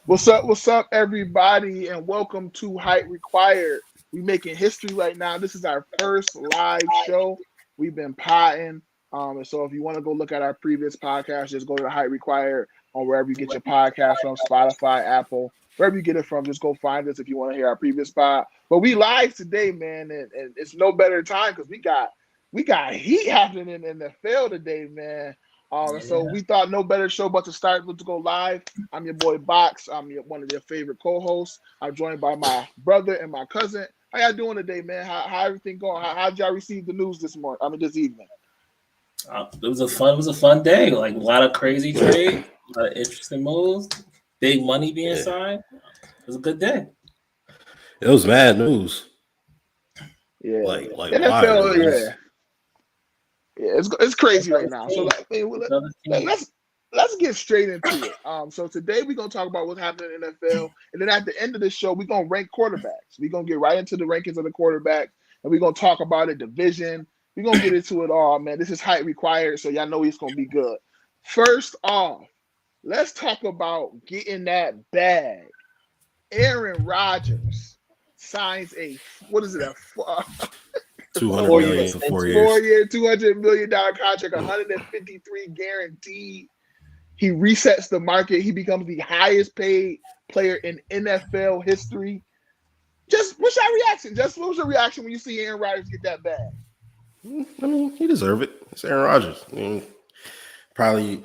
What's up, everybody, and welcome to Height Required. We making history right now. This is our first live show. We've been potting. And so if you want to go look at our previous podcast, just go to the Height Required on wherever you get your podcast from, Spotify, Apple, wherever you get it from. Just go find us if you want to hear our previous pod. But we live today, man, and it's no better time because we got heat happening in the field today, man. So we thought no better show but to start to go live. I'm your boy Box. I'm one of your favorite co-hosts. I'm joined by my brother and my cousin. How y'all doing today, man? How everything going? How'd y'all receive the news this morning? This evening. It was a fun day. Like a lot of crazy trade, a lot of interesting moves, big money being signed. It was a good day. It was mad news. Yeah, like NFL. Yeah, it's crazy right now. So let's get straight into it. So today we're gonna talk about what's happening in the NFL, and then at the end of the show, we're gonna rank quarterbacks. We're gonna get right into the rankings of the quarterbacks, and we're gonna talk about it, division. We're gonna get into it all, man. This is Height Required, so y'all know it's gonna be good. First off, let's talk about getting that bag. Aaron Rodgers signs a $200 million for 4 years. 4 year, $200 million contract, 153 guaranteed. He resets the market. He becomes the highest paid player in NFL history. What's your reaction? What was your reaction when you see Aaron Rodgers get that bag? I mean, he deserved it. It's Aaron Rodgers. I mean, probably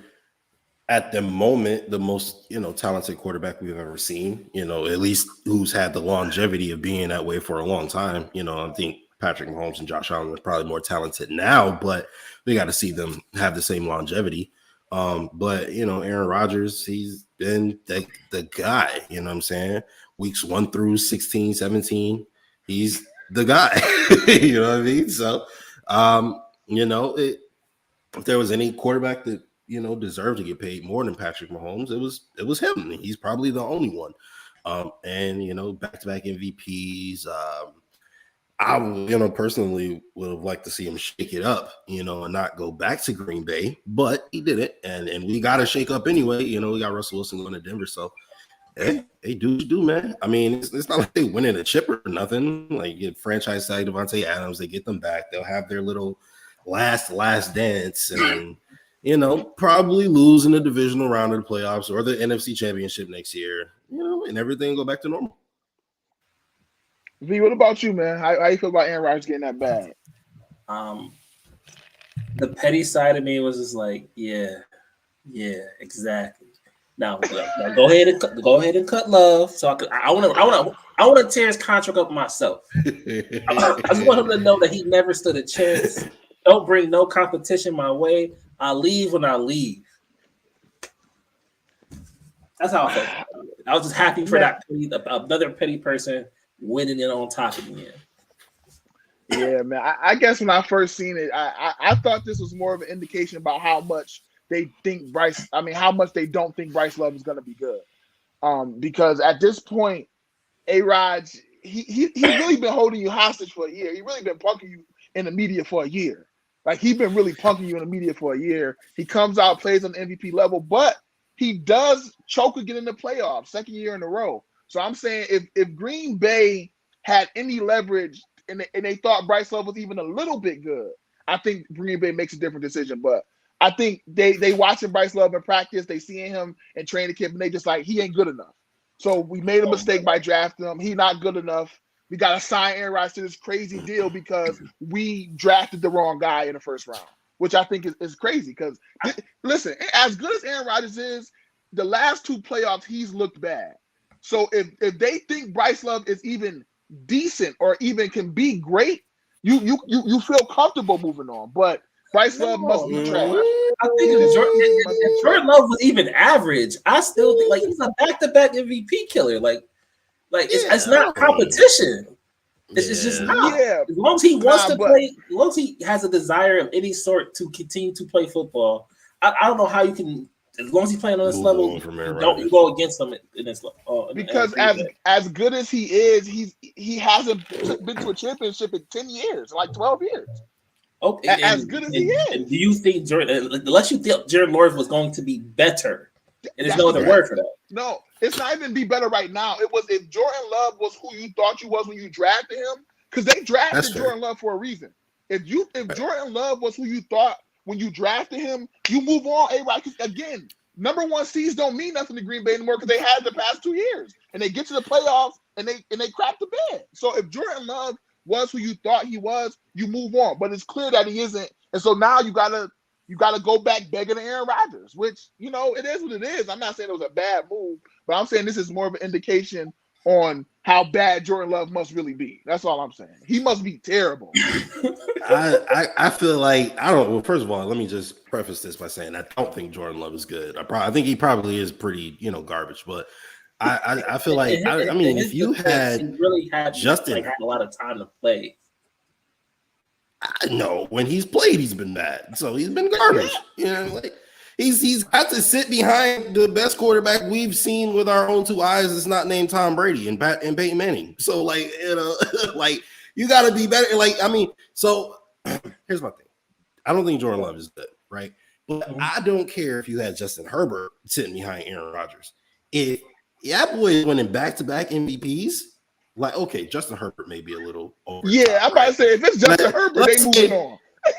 at the moment the most talented quarterback we've ever seen. At least who's had the longevity of being that way for a long time. I think Patrick Mahomes and Josh Allen are probably more talented now, but we got to see them have the same longevity. But Aaron Rodgers, he's been the guy. You know what I'm saying? Weeks 1 through 16, 17, he's the guy. You know what I mean? So, if there was any quarterback that deserved to get paid more than Patrick Mahomes, it was him. He's probably the only one. And back-to-back MVPs. I personally would have liked to see him shake it up, and not go back to Green Bay, but he did it, and we got to shake up anyway. We got Russell Wilson going to Denver, so hey, they do, man. I mean, it's not like they winning a chip or nothing. Like, get franchise tag Devontae Adams, they get them back. They'll have their little last dance, and probably lose in the divisional round of the playoffs or the NFC Championship next year, and everything go back to normal. V, what about you, man? How you feel about Aaron Rodgers getting that bag? The petty side of me was just like, yeah, exactly. Now go ahead and cut Love. So I want to tear his contract up myself. I just want him to know that he never stood a chance. Don't bring no competition my way. I leave when I leave. That's how I felt. I was just happy for that another petty person winning it on top of me. Yeah, man. I guess when I first seen it, I thought this was more of an indication about how much they think how much they don't think Bryce Love is going to be good. Because at this point, A-Rod, he really been holding you hostage for a year. He really been punking you in the media for a year. Like, he's been really punking you in the media for a year. He comes out, plays on the MVP level, but he does choke again in the playoffs, second year in a row. So I'm saying if Green Bay had any leverage and they thought Bryce Love was even a little bit good, I think Green Bay makes a different decision. But I think they watching Bryce Love in practice, they seeing him in training camp, and they just like, he ain't good enough. So we made a mistake by drafting him. He's not good enough. We got to sign Aaron Rodgers to this crazy deal because we drafted the wrong guy in the first round, which I think is crazy because, listen, as good as Aaron Rodgers is, the last 2 playoffs, he's looked bad. So if they think Bryce Love is even decent or even can be great, you feel comfortable moving on. But Bryce Love must be trash. I think if Jordan Love was even average, I still think he's a back-to-back MVP killer. It's not competition. It's just not. Yeah. As long as he wants to play, as long as he has a desire of any sort to continue to play football, I don't know how you can. As long as he's playing on this level, don't go against him in this level. Because as good as he is, he hasn't been to a championship in 10 years, like 12 years. Okay, as good as he is. And do you think Jordan? Unless you think Jordan Love was going to be better, and there's no other word for that. No, it's not even be better right now. It was if Jordan Love was who you thought you was when you drafted him, because they drafted Jordan Love for a reason. If Jordan Love was who you thought when you drafted him, you move on. A-Rod, because again, number one seeds don't mean nothing to Green Bay anymore because they had the past 2 years, and they get to the playoffs and they crap the bed. So if Jordan Love was who you thought he was, you move on. But it's clear that he isn't, and so now you gotta go back begging Aaron Rodgers, which it is what it is. I'm not saying it was a bad move, but I'm saying this is more of an indication on how bad Jordan Love must really be. That's all I'm saying. He must be terrible. I feel like well, first of all, let me just preface this by saying I don't think Jordan Love is good. I think he probably is pretty, garbage, but I feel like I mean if you had really had Justin had a lot of time to play. No, when he's played, he's been bad. So he's been garbage. He's got to sit behind the best quarterback we've seen with our own two eyes. It's not named Tom Brady and Peyton Manning. So you got to be better. So here's my thing. I don't think Jordan Love is good, right? But I don't care if you had Justin Herbert sitting behind Aaron Rodgers. If that boy is winning back-to-back MVPs, okay, Justin Herbert may be a little over. Yeah, I'm about to say if it's Justin Herbert, they moving on.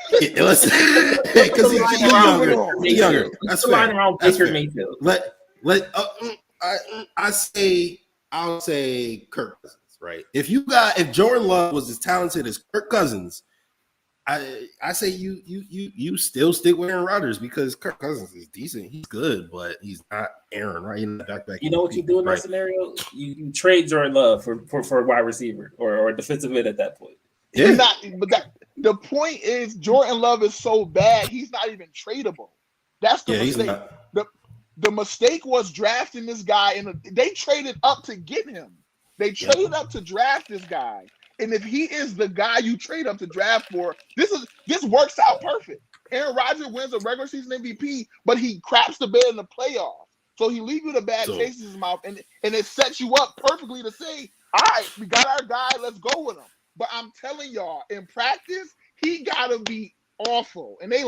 Because he's younger. That's fair. Around Baker Mayfield. I'll say Kirk Cousins, right? If Jordan Love was as talented as Kirk Cousins, I say you still stick with Aaron Rodgers because Kirk Cousins is decent. He's good, but he's not Aaron, right? He's not back. You know what you do in that scenario? You trade Jordan Love for a wide receiver or a defensive mid at that point. Yeah. The point is Jordan Love is so bad, he's not even tradable. That's the mistake. The mistake was drafting this guy, and they traded up to get him. They traded up to draft this guy. And if he is the guy you trade up to draft for, this works out perfect. Aaron Rodgers wins a regular season MVP, but he craps the bed in the playoffs. So he leaves you the bad taste in his mouth, and it sets you up perfectly to say, all right, we got our guy, let's go with him. But I'm telling y'all, in practice, he gotta be awful. And they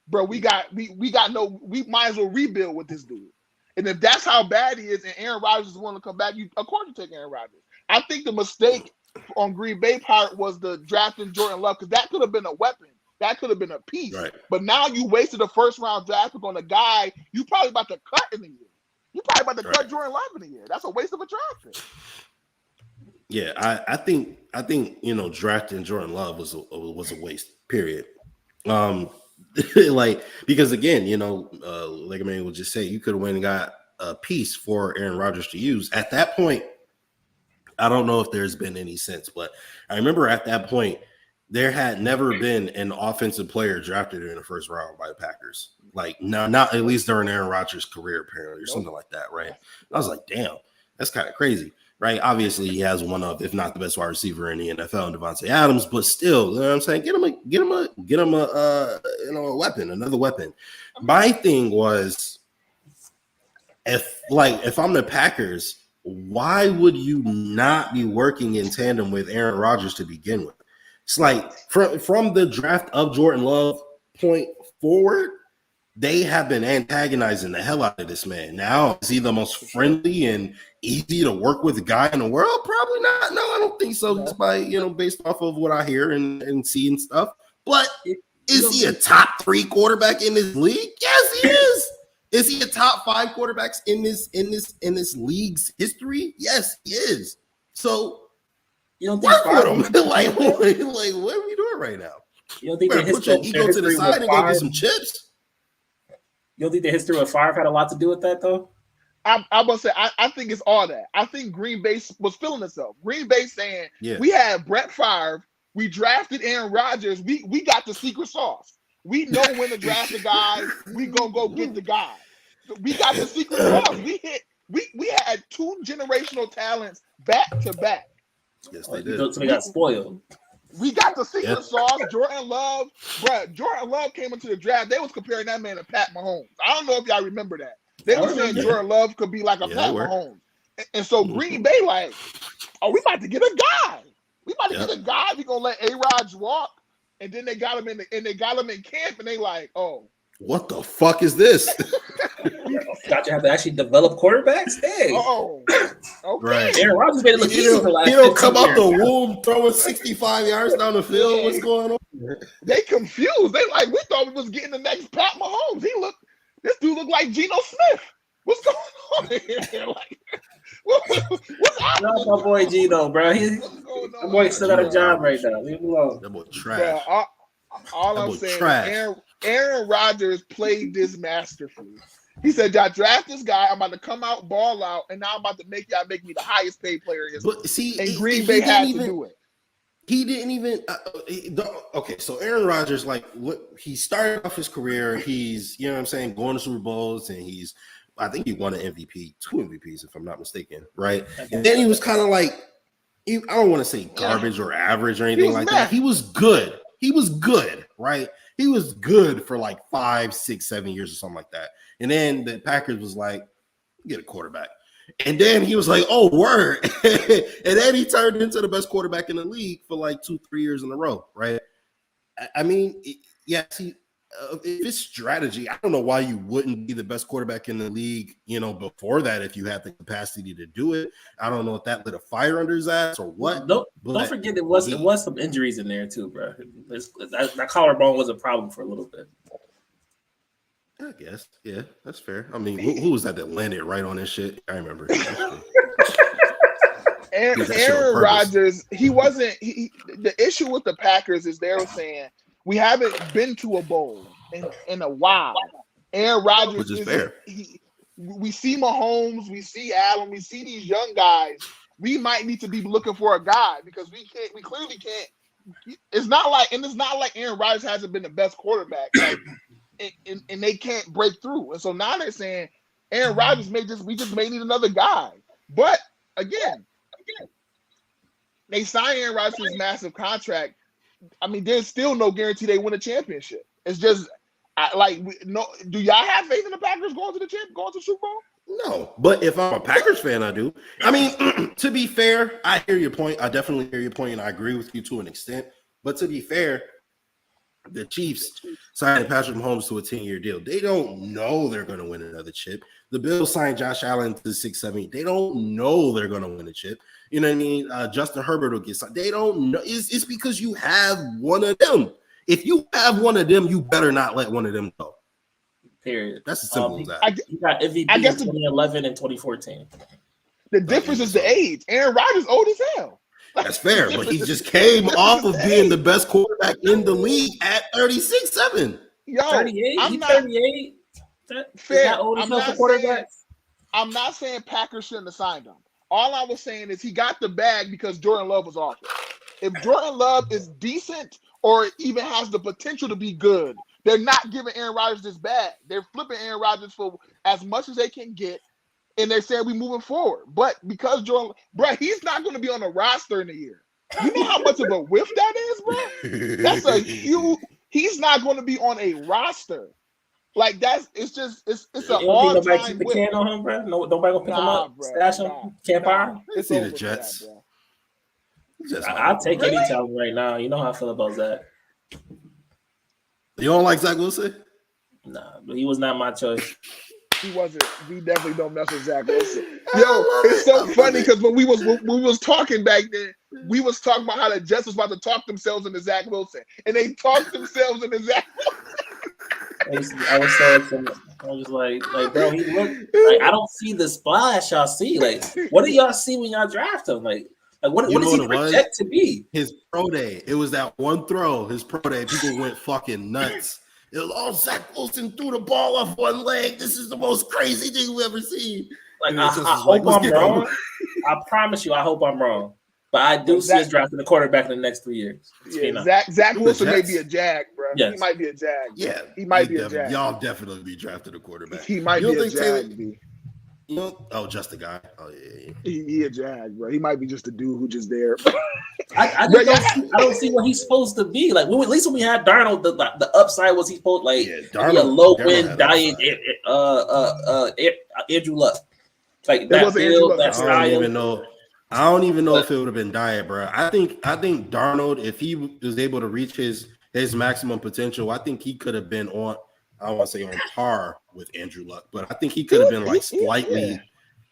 bro, we might as well rebuild with this dude. And if that's how bad he is, and Aaron Rodgers is willing to come back, of course you take Aaron Rodgers. I think the mistake on Green Bay part was the drafting Jordan Love, because that could have been a weapon. That could have been a piece. Right. But now you wasted a first round draft pick on a guy you probably about to cut in the year. You probably about to cut Jordan Love in the year. That's a waste of a draft pick. Yeah, I think drafting Jordan Love was a waste. Period. Because again, like Emmanuel would just say, you could have went and got a piece for Aaron Rodgers to use. At that point, I don't know if there's been any sense, but I remember at that point there had never been an offensive player drafted in the first round by the Packers. Not at least during Aaron Rodgers' career, apparently, or something like that, right? I was like, damn, that's kind of crazy. Right, obviously he has one of, if not the best wide receiver in the NFL, in Devontae Adams, but still, you know what I'm saying? Get him a weapon, another weapon. My thing was, if I'm the Packers, why would you not be working in tandem with Aaron Rodgers to begin with? It's like from the draft of Jordan Love point forward, they have been antagonizing the hell out of this man. Now, is he the most friendly and easy to work with guy in the world? Probably not. No, I don't think so. Just by, based off of what I hear and see and stuff. But is he a top 3 quarterback in this league? Yes, he is. Is he a top 5 quarterbacks in this league's history? Yes, he is. So you don't think work with him. like what are we doing right now? You don't think put your ego to the side and go get some chips? You don't think the history of Favre had a lot to do with that, though? I'm gonna say I think it's all that. I think Green Bay was feeling itself. Green Bay saying, we had Brett Favre, we drafted Aaron Rodgers, we got the secret sauce. We know when to draft the guy, we gonna go get the guy. We got the secret sauce. We had 2 generational talents back to back. Yes, they did. So we got spoiled. We got the secret sauce. Jordan Love, bro. Jordan Love came into the draft. They was comparing that man to Pat Mahomes. I don't know if y'all remember that. They were saying Jordan Love could be like a Pat Mahomes. And so Green Bay we about to get a guy. We about to get a guy. We gonna let A-Rod walk. And then they got him in camp, and they like, What the fuck is this? Got to have to actually develop quarterbacks. Hey. Oh, okay. Right. Aaron Rodgers made it look easy for last. He don't come out the womb throwing 65 yards down the field. What's going on? They confused. They like, we thought we was getting the next Pat Mahomes. This dude looked like Geno Smith. What's going on here? Like, what's happening? My boy Geno, bro. My boy still got a job right now. Leave him alone. That boy trash. Bro, all I'm saying is Aaron Rodgers played this masterfully. He said, "I draft this guy. I'm about to come out, ball out, and now I'm about to make me the highest paid player in history." But see, and Green Bay had to do it. He didn't even. Okay, so Aaron Rodgers, like, he started off his career. He's, you know what I'm saying, going to Super Bowls, and I think he won an MVP, 2 MVPs, if I'm not mistaken, right? And then he was kind of like, I don't want to say garbage or average or anything like that. He was good. He was good, right? He was good for like 5, 6, 7 years or something like that. And then the Packers was like, get a quarterback. And then he was like, oh, word. And then he turned into the best quarterback in the league for like 2-3 years in a row, right? I mean, see, if it's strategy, I don't know why you wouldn't be the best quarterback in the league, before that, if you had the capacity to do it. I don't know if that lit a fire under his ass or what. Don't forget it was some injuries in there too, bro. That collarbone was a problem for a little bit. I guess, yeah, that's fair. I mean, who was that landed right on this shit? I remember. Aaron Rodgers, he wasn't. The issue with the Packers is they were saying we haven't been to a bowl in a while. Aaron Rodgers, which is fair. We see Mahomes, we see Allen, we see these young guys. We might need to be looking for a guy because we clearly can't. It's not like Aaron Rodgers hasn't been the best quarterback. Like, and they can't break through. And so now they're saying Aaron Rodgers we just may need another guy. But again, they signed Aaron Rodgers to this massive contract. I mean, there's still no guarantee they win a championship. It's just do y'all have faith in the Packers going to the Super Bowl? No, but if I'm a Packers fan, I do. I mean, to be fair, I hear your point. I definitely hear your point, and I agree with you to an extent. But to be fair, the Chiefs signed Patrick Mahomes to a 10-year deal. They don't know they're going to win another chip. The Bills signed Josh Allen to 6-7. They don't know they're going to win a chip. You know what I mean? Justin Herbert will get signed. They don't know. It's because you have one of them. If you have one of them, you better not let one of them go. Period. That's as simple as that. He got MVP in 2011 and 2014. The difference is the age. Aaron Rodgers old as hell. That's fair, but he just came off of being the best quarterback in the league at 36-7. Yo, 38. He's 38. Fair. I'm not saying Packers shouldn't have signed him. All I was saying is he got the bag because Jordan Love was awful. If Jordan Love is decent or even has the potential to be good, they're not giving Aaron Rodgers this bag. They're flipping Aaron Rodgers for as much as they can get. And they're saying we're moving forward. But because Jordan, bro, he's not going to be on the roster in a year. You know how much of a whiff that is, bro? That's a huge. He's not going to be on a roster. Like it's an all time. Keep the can on him, bro. Nobody gonna pick him up, bro, stash him, can't fire. It's the Jets. I'll take any talent right now. You know how I feel about Zach. You don't like Zach Wilson? Nah, but he was not my choice. He wasn't. We definitely don't mess with Zach Wilson. Yo, it's so funny because when we was talking back then, we was talking about how the Jets was about to talk themselves into Zach Wilson, and they talked themselves into Zach Wilson. I was so upset. I was like, bro, he looked like I don't see the splash y'all see. Like, what do y'all see when y'all draft him? Like what does he project to be? His pro day. It was that one throw. His pro day. People went fucking nuts. It was, oh, Zach Wilson threw the ball off one leg. This is the most crazy thing we've ever seen. Like, I hope I'm wrong. I promise you, I hope I'm wrong. But I do see us drafting the quarterback in the next 3 years. Yeah, Zach Wilson may be a Jag, bro. Yes. He might be a Jag. Yeah, he might be a Jag. Y'all definitely be drafting a quarterback. He might be a Jag. You know, oh, just a guy. Oh yeah. He a Jag, bro. He might be just a dude who just there. I don't see what he's supposed to be. Like, at least when we had Darnold, the upside was he supposed be a low win diet. Andrew Luck, like that field, that style. I don't even know if it would have been diet, bro. I think Darnold, if he was able to reach his maximum potential, I think he could have been on I don't want to say on par with Andrew Luck, but I think he could have been like slightly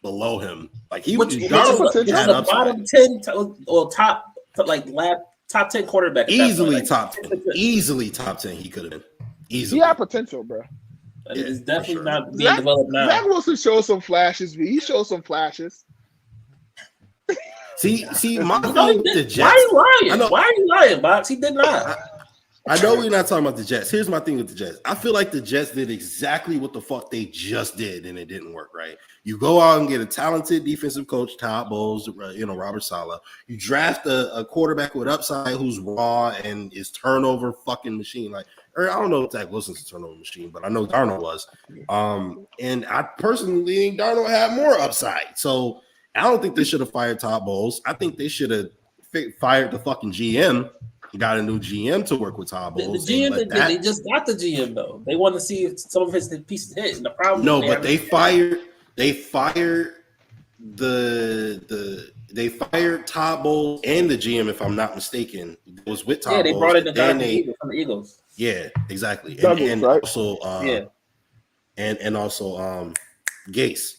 below him. Like he was the bottom 10 or top top 10 quarterback. Easily top 10. Easily top 10. He could have been. Easily. He had potential, bro. It's definitely not being developed now. Zach Wilson showed some flashes. He showed some flashes. See, my thing with the Jets. Why are you lying? Why are you lying, Box? He did not. I know we're not talking about the Jets. Here's my thing with the Jets. I feel like the Jets did exactly what the fuck they just did, and it didn't work, right? You go out and get a talented defensive coach, Todd Bowles, Robert Saleh. You draft a quarterback with upside who's raw and is turnover fucking machine. I don't know if Zach Wilson's a turnover machine, but I know Darnold was. And I personally think Darnold had more upside. So I don't think they should have fired Todd Bowles. I think they should have fired the fucking GM. Got a new GM to work with Todd Bowles. The GM, they just got the GM though. They want to see if some of his pieces hit. And the problem, they fired Todd Bowles and the GM, if I'm not mistaken. It was with Todd Bowles. Yeah, they brought in the guy from the Eagles. Yeah, exactly. Douglas, and right? Also, and also Gase.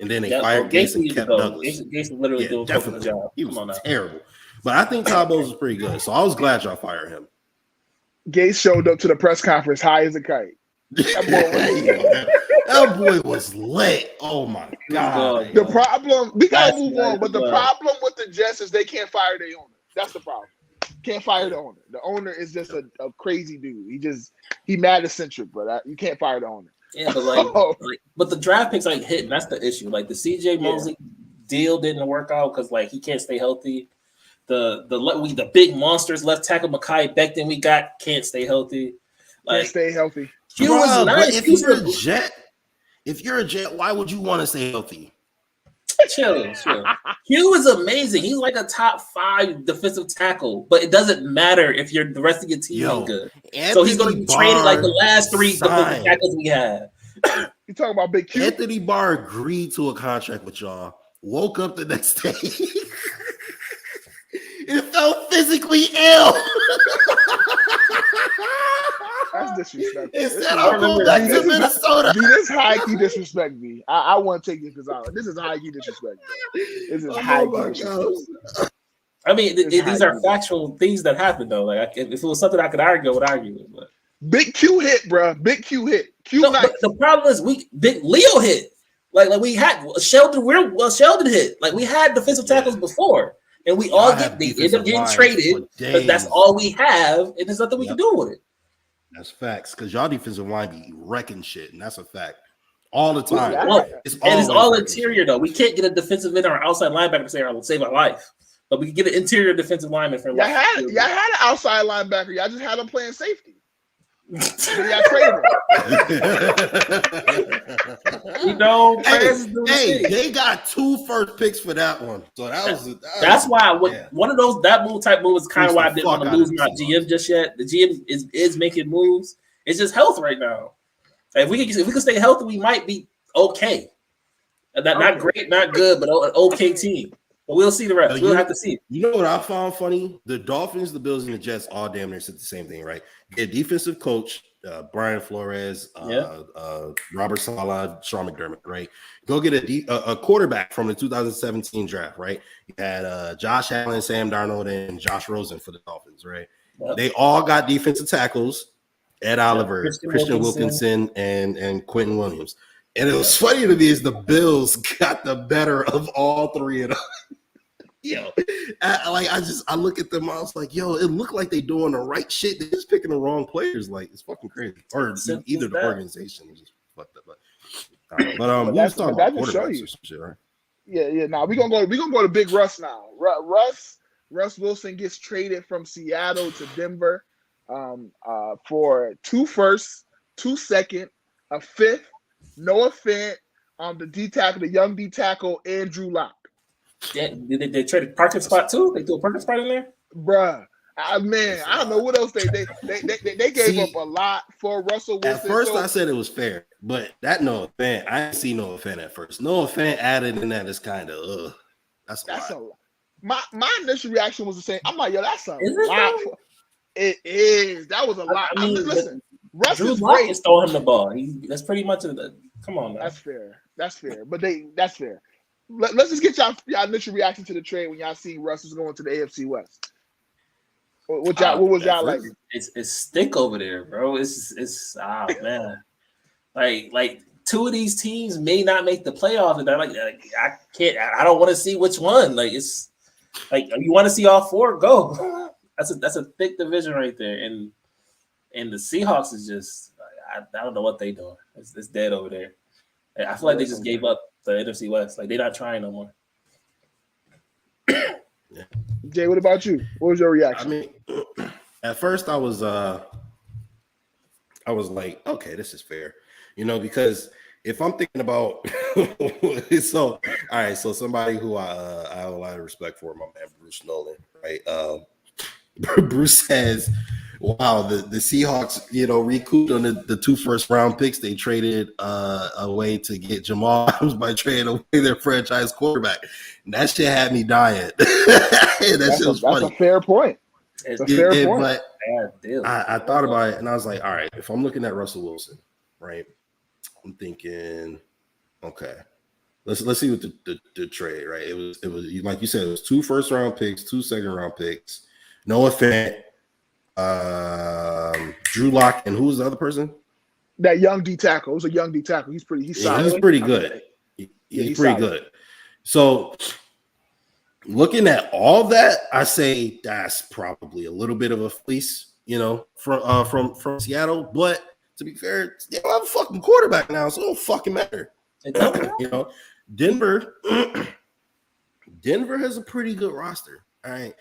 And then they fired Gase and kept Douglas. Gase literally doing the job. He was terrible. But I think Todd Bowles is pretty good. So I was glad y'all fired him. Gase showed up to the press conference high as a kite. That boy was lit. Oh my God. The problem, we gotta move on, but the problem with the Jets is they can't fire their owner. That's the problem. Can't fire the owner. The owner is just a crazy dude. He mad eccentric, but you can't fire the owner. Yeah, but but the draft picks ain't hitting. That's the issue. Like the CJ Mosley deal didn't work out because he can't stay healthy. The big monsters left tackle Mekhi Becton we got can't stay healthy. Can't stay healthy. He was nice. If you're a Jet, why would you want to stay healthy? Chill. Hugh is amazing. He's like a top 5 defensive tackle, but it doesn't matter if the rest of your team ain't good. So he's going to be traded like the last 3 defensive tackles we had. You talking about Big Q? Anthony Barr agreed to a contract with y'all. Woke up the next day. It felt physically ill. That's disrespectful. Instead, I'll go back to Minnesota. Dude, this high key disrespect me. I want to take this because this is high key disrespect. This is high key disrespect. I mean, these are factual things that happen though. Like, if it was something I could argue, I would argue it. But Big Q hit, bro. Big Q hit. Nice. The problem is Big Leo hit. Like we had Sheldon hit. Like we had defensive tackles before. And we all end up getting traded because that's all we have, and there's nothing we can do with it. That's facts, because y'all defensive line be wrecking shit, and that's a fact. All the time. It's all interior, though. We can't get a defensive end or outside linebacker to say, I will save my life. But we can get an interior defensive lineman for y'all had an outside linebacker. Y'all just had him playing safety. Y'all traded him. They got 2 first picks for that one. So that's why one of those type move is kind of why I didn't want to lose my GM just yet. The GM is making moves. It's just health right now. If we can stay healthy, we might be okay. Not great, not good, but an okay team. But we'll see the rest. We'll have to see. You know what I found funny? The Dolphins, the Bills, and the Jets all damn near said the same thing, right? Get defensive coach Brian Flores, Robert Saleh, Sean McDermott, right? Go get a quarterback from the 2017 draft, right? You had Josh Allen, Sam Darnold, and Josh Rosen for the Dolphins, right? Yep. They all got defensive tackles: Ed Oliver, Christian Wilkinson, and Quentin Williams. And it was funny to me is the Bills got the better of all 3 of them. I look at them, I was like, it looked like they doing the right shit. They're just picking the wrong players. Like, it's fucking crazy. Or either the organization is just fucked up. But we'll talk about quarterbacks or some shit, right? Yeah. Now we're gonna go to Big Russ now. Russ Wilson gets traded from Seattle to Denver for 2 firsts, 2 seconds, a 5th. Noah Fant, the young D tackle, Andrew Luck. Yeah, did they trade a parking spot too? They threw a parking spot in there, bruh. I don't know what else they gave up a lot for Russell Wilson. At first, I said it was fair, but that Noah Fant, I didn't see Noah Fant at first. Noah Fant added in that is kind of that's a lot. My initial reaction was the same. I'm like, that's a lot. It is. That was a lot. Listen. Russ Drew is Lock great. is throwing him the ball. That's pretty much come on, man. That's fair. That's fair. But that's fair. Let's just get y'all initial reaction to the trade when y'all see Russ is going to the AFC West. What was y'all like? It's stick over there, bro. It's man. Like two of these teams may not make the playoffs, and I don't want to see which one. Like it's like you want to see all four go. That's a thick division right there, and the Seahawks is just I don't know what they doing. It's dead over there. I feel like they just gave up the NFC West. Like they're not trying no more. Jay, what about you? What was your reaction? I mean, at first I was like, okay, this is fair, because if I'm thinking about so all right, so somebody who I have a lot of respect for, my man Bruce Nolan, right? Bruce says, wow, the Seahawks, recouped on the 2 first-round picks they traded away to get Jamal Adams by trading away their franchise quarterback. And that shit had me dying. That's a fair point. It's a fair point. But I thought about it, and I was like, all right, if I'm looking at Russell Wilson, right, I'm thinking, okay, let's see what the trade, right? It was like you said, it was 2 first-round picks, 2 second-round picks, Noah Fant, Drew Lock, and who was the other person? That young D tackle. It was a young D tackle. He's pretty good. He's pretty good. So looking at all that, I say that's probably a little bit of a fleece, from Seattle. But to be fair, they don't have a fucking quarterback now, so it don't fucking matter. Denver has a pretty good roster. All right.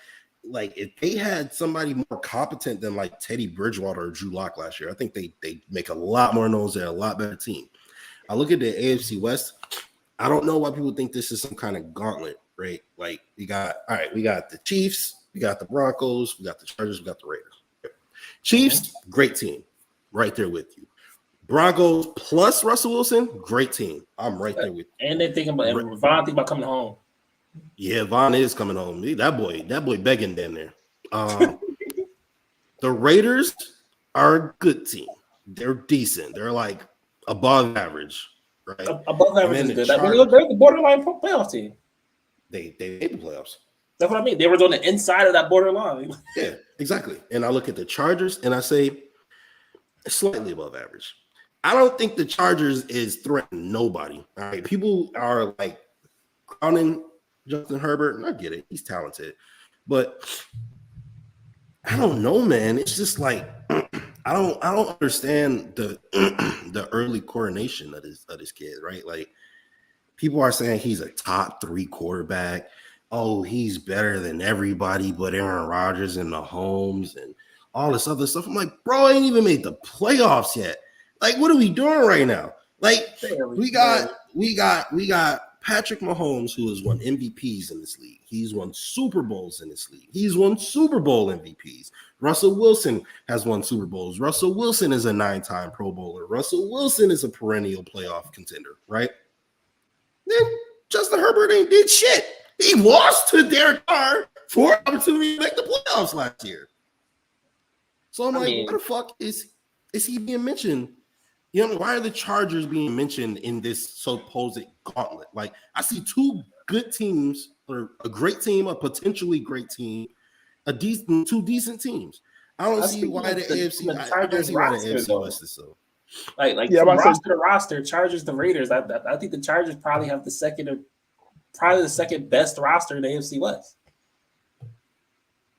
Like if they had somebody more competent than like Teddy Bridgewater or Drew Lock last year, I think they make a lot more noise. They're a lot better team. I look at the AFC West. I don't know why people think this is some kind of gauntlet, right? Like we got the Chiefs, we got the Broncos, we got the Chargers, we got the Raiders. Chiefs, great team, right there with you. Broncos plus Russell Wilson, great team. I'm right there with you. And they're thinking about coming home. Yeah, Von is coming home. That boy begging down there. The Raiders are a good team. They're decent. They're like above average, right? Above average is good. They're the borderline playoff team. They made the playoffs. That's what I mean. They were on the inside of that borderline. Yeah, exactly. And I look at the Chargers and I say slightly above average. I don't think the Chargers is threatening nobody. All right, people are like crowning Justin Herbert, and I get it. He's talented. But I don't know, man. It's just like I don't understand the early coronation of this kid, right? Like people are saying he's a top 3 quarterback. Oh, he's better than everybody but Aaron Rodgers and Mahomes and all this other stuff. I'm like, bro, I ain't even made the playoffs yet. Like, what are we doing right now? Like, we got Patrick Mahomes, who has won MVPs in this league. He's won Super Bowls in this league. He's won Super Bowl MVPs. Russell Wilson has won Super Bowls. Russell Wilson is a 9-time Pro Bowler. Russell Wilson is a perennial playoff contender, right? Then Justin Herbert ain't did shit. He lost to Derek Carr for opportunity to make the playoffs last year. So I'm why the fuck is he being mentioned? Why are the Chargers being mentioned in this supposed gauntlet? Like, I see 2 good teams, or a great team, a potentially great team, 2 decent teams. I don't see why the AFC. I don't see why the AFC West is so. Like roster to roster, Chargers to Raiders. I think the Chargers probably have the second best roster in the AFC West.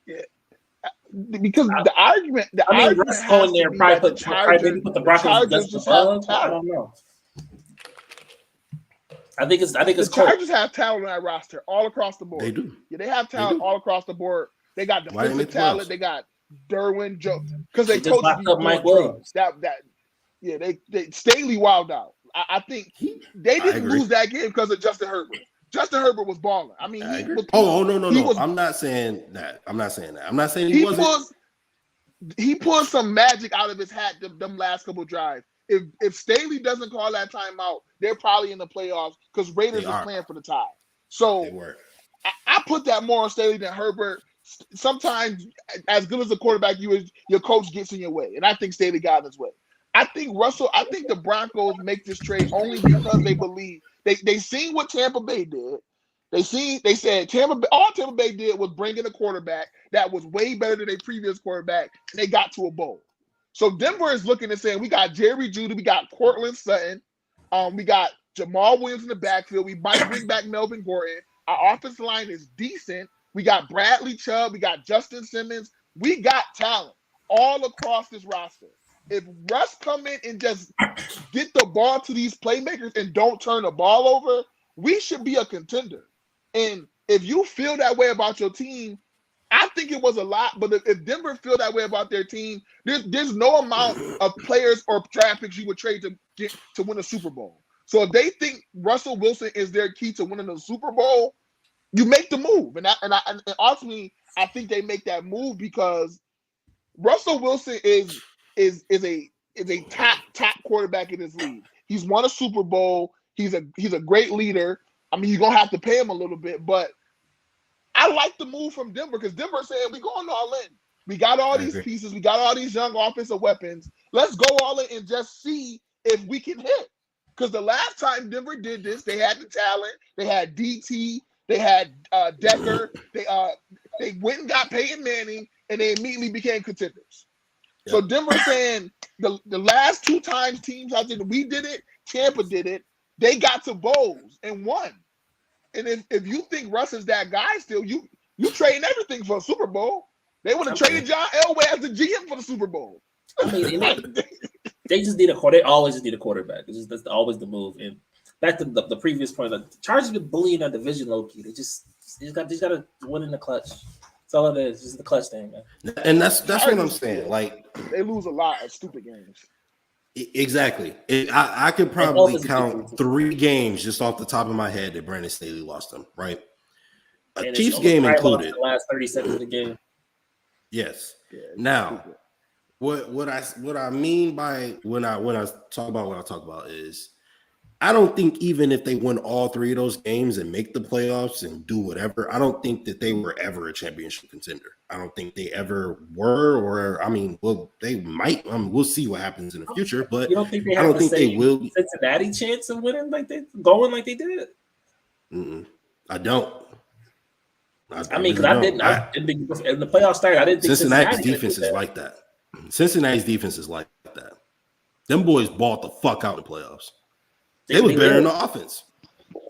Yeah. Because the argument Russ going there probably put the Broncos just above. I don't know. I think it's the Chargers have talent on that roster all across the board. They do. Yeah, they have talent all across the board. They got defensive talent. They got Derwin Joe because they coached up Mike Williams. They Staley wilded out. I think they didn't lose that game because of Justin Herbert. Justin Herbert was balling. I mean, no. I'm not saying that. I'm not saying he wasn't. He pulled some magic out of his hat them last couple drives. If Staley doesn't call that timeout, they're probably in the playoffs because Raiders are playing for the tie. So I put that more on Staley than Herbert. Sometimes, as good as a quarterback you is, your coach gets in your way, and I think Staley got in his way. I think the Broncos make this trade only because they believe they seen what Tampa Bay did. They said all Tampa Bay did was bring in a quarterback that was way better than their previous quarterback, and they got to a bowl. So Denver is looking and saying, we got Jerry Jeudy, we got Cortland Sutton, we got Jamal Williams in the backfield. We might bring back Melvin Gordon. Our offensive line is decent. We got Bradley Chubb. We got Justin Simmons. We got talent all across this roster. If Russ come in and just get the ball to these playmakers and don't turn the ball over, we should be a contender. And if you feel that way about your team, I think it was a lot. But if Denver feel that way about their team, there's no amount of players or draft picks you would trade to win a Super Bowl. So if they think Russell Wilson is their key to winning the Super Bowl, you make the move. And ultimately, I think they make that move because Russell Wilson is a top quarterback in this league. He's won a Super Bowl. He's a great leader. I mean, you're gonna have to pay him a little bit, but I like the move from Denver because Denver saying we're going all in. We got all these pieces. We got all these young offensive weapons. Let's go all in and just see if we can hit. Because the last time Denver did this, they had the talent. They had DT. They had Decker. They went and got Peyton Manning, and they immediately became contenders. Yep. So Denver saying the last two times teams we did it, Tampa did it. They got to bowls and won. And if you think Russ is that guy still, you trading everything for a Super Bowl. They would have traded John Elway as the GM for the Super Bowl. I mean, they just need a quarterback. They always just need a quarterback. That's always the move. And back to the previous point, the Chargers been bullying that division low key. They just got to win in the clutch. That's all it is. Just the clutch thing, man. And that's what I'm saying. Like they lose a lot of stupid games. Exactly. I could probably count 3 games just off the top of my head that Brandon Staley lost them, right? A Chiefs game included. The last 30 seconds of the game. Yes. Yeah, now, what I mean by when I talk about what I talk about is I don't think even if they win all 3 of those games and make the playoffs and do whatever, I don't think that they were ever a championship contender. I don't think they ever were, or I mean, well, they might. We'll see what happens in the future, but you don't think they have they will. Cincinnati chance of winning like they did. I don't. I mean, because I didn't. In the playoffs started, I didn't think Cincinnati's defense is like that. Cincinnati's defense is like that. Them boys balled the fuck out in the playoffs. They was better in the offense.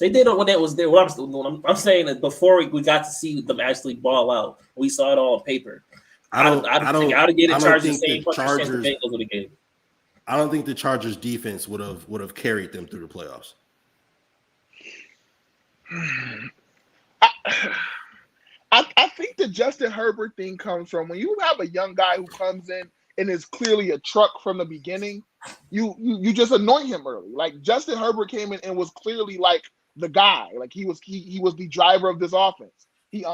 They did when it was there. I'm saying that before we got to see them actually ball out, we saw it all on paper. I don't think the Chargers defense would have carried them through the playoffs. I think the Justin Herbert thing comes from when you have a young guy who comes in and is clearly a truck from the beginning. You just anoint him early. Like Justin Herbert came in and was clearly like the guy. Like he was the driver of this offense. He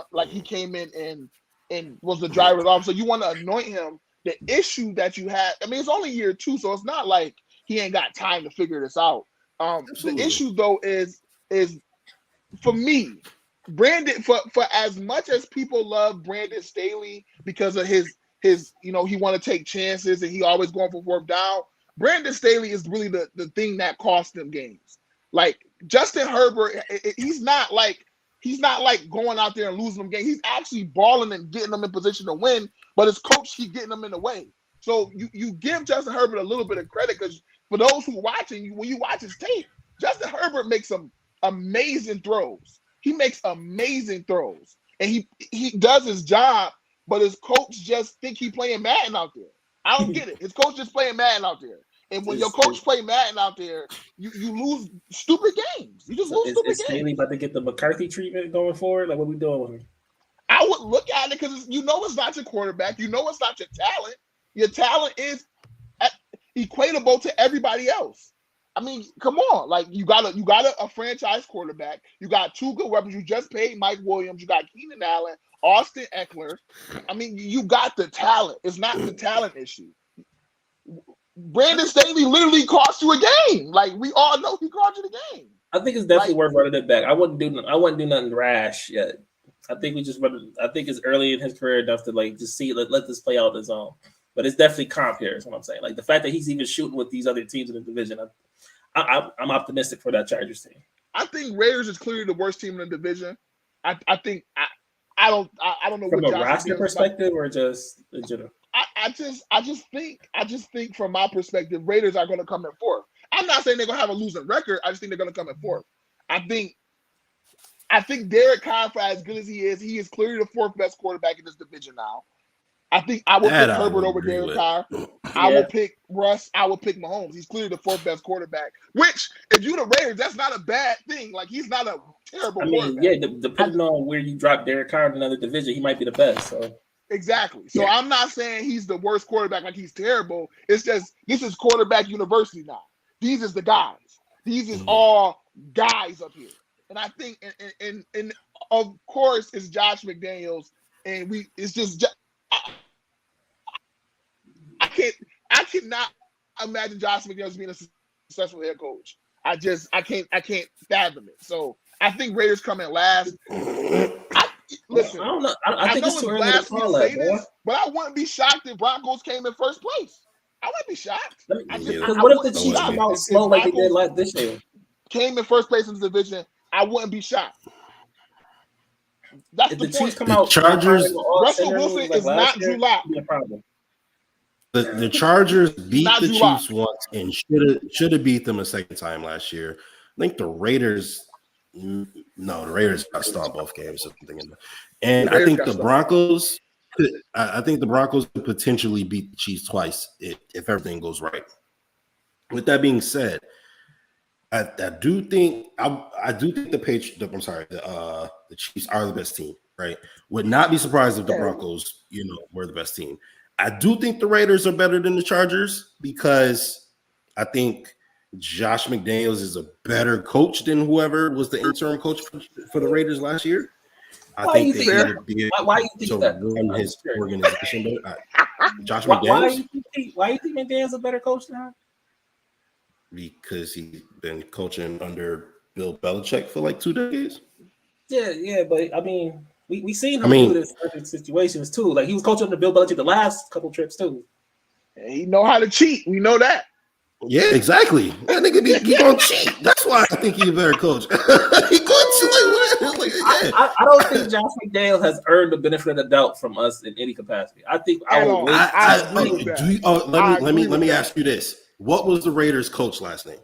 came in and was the driver of the offense. So you want to anoint him. The issue that you had, I mean, it's only year 2, so it's not like he ain't got time to figure this out. The issue though is for me, Brandon, for as much as people love Brandon Staley because of his he want to take chances and he always going for 4th down. Brandon Staley is really the thing that cost them games. Like Justin Herbert, he's not like going out there and losing them games. He's actually balling and getting them in position to win, but his coach keep getting them in the way. So you give Justin Herbert a little bit of credit because for those who are watching, when you watch his tape, Justin Herbert makes some amazing throws. He makes amazing throws, and he does his job. But his coach just think he playing Madden out there. I don't get it. His coach just playing Madden out there. And when your coach play Madden out there, you lose stupid games. You just lose stupid games. Is Staley about to get the McCarthy treatment going forward? Like, what we doing with him? I would look at it because it's not your quarterback. It's not your talent. Your talent is equatable to everybody else. I mean, come on. Like, you got a franchise quarterback. You got 2 good weapons. You just paid Mike Williams. You got Keenan Allen, Austin Eckler. I mean, you got the talent. It's not the talent issue. Brandon Staley literally cost you a game. Like, we all know he cost you the game. I think it's definitely worth running it back. I wouldn't do nothing rash yet. I think it's early in his career enough to just see let this play out on his own. but it's definitely comp here. Is what I'm saying. Like the fact that he's even shooting with these other teams in the division, I'm optimistic for that Chargers team. I think Raiders is clearly the worst team in the division. I think I don't know from what a roster perspective or just in general. I just think from my perspective, Raiders are going to come in fourth. I'm not saying they're going to have a losing record. I just think they're going to come in fourth. I think Derek Carr, for as good as he is clearly the fourth best quarterback in this division now. I think I would pick Herbert over Derek Carr. I will pick Russ. I will pick Mahomes. He's clearly the fourth best quarterback. Which, if you're the Raiders, that's not a bad thing. Like, he's not a terrible quarterback. Yeah, depending on where you drop Derek Carr in another division, he might be the best. So exactly. So I'm not saying he's the worst quarterback, like he's terrible. It's just this is quarterback university now. These is the guys. These is all guys up here. And I think, and of course, it's Josh McDaniels, and it's just. I cannot imagine Josh McDaniels being a successful head coach. I can't fathom it. So I think Raiders come in last. Listen, I don't know. I think know it's too early to call say this, but I wouldn't be shocked if Broncos came in first place. I wouldn't be shocked. Because what if the Chiefs come out slow like they did like this year? Came in first place in the division, I wouldn't be shocked. That's if the Chiefs point. come out, Chargers. Russell Wilson is not Drew Lock. Be a problem. The Chargers beat the Chiefs once and should have beat them a second time last year. I think the Raiders. No, the Raiders got to start both games. And I think the Broncos. I think the Broncos could potentially beat the Chiefs twice if everything goes right. With that being said, I do think the Chiefs are the best team. Right? Would not be surprised if the Broncos, were the best team. I do think the Raiders are better than the Chargers because I think Josh McDaniels is a better coach than whoever was the interim coach for the Raiders last year. Why do you think that? Run his organization. Josh McDaniels. Why do you think McDaniels a better coach now? Because he's been coaching under Bill Belichick for like 2 decades. Yeah, but I mean. We seen him do this in situations too. Like he was coaching under Bill Belichick the last couple trips too. He know how to cheat. We know that. Yeah, exactly. That nigga he gonna cheat. That's why I think he's a better coach. He gonna cheat. I don't think Josh McDaniels has earned the benefit of the doubt from us in any capacity. I think let me ask you this: what was the Raiders' coach last year?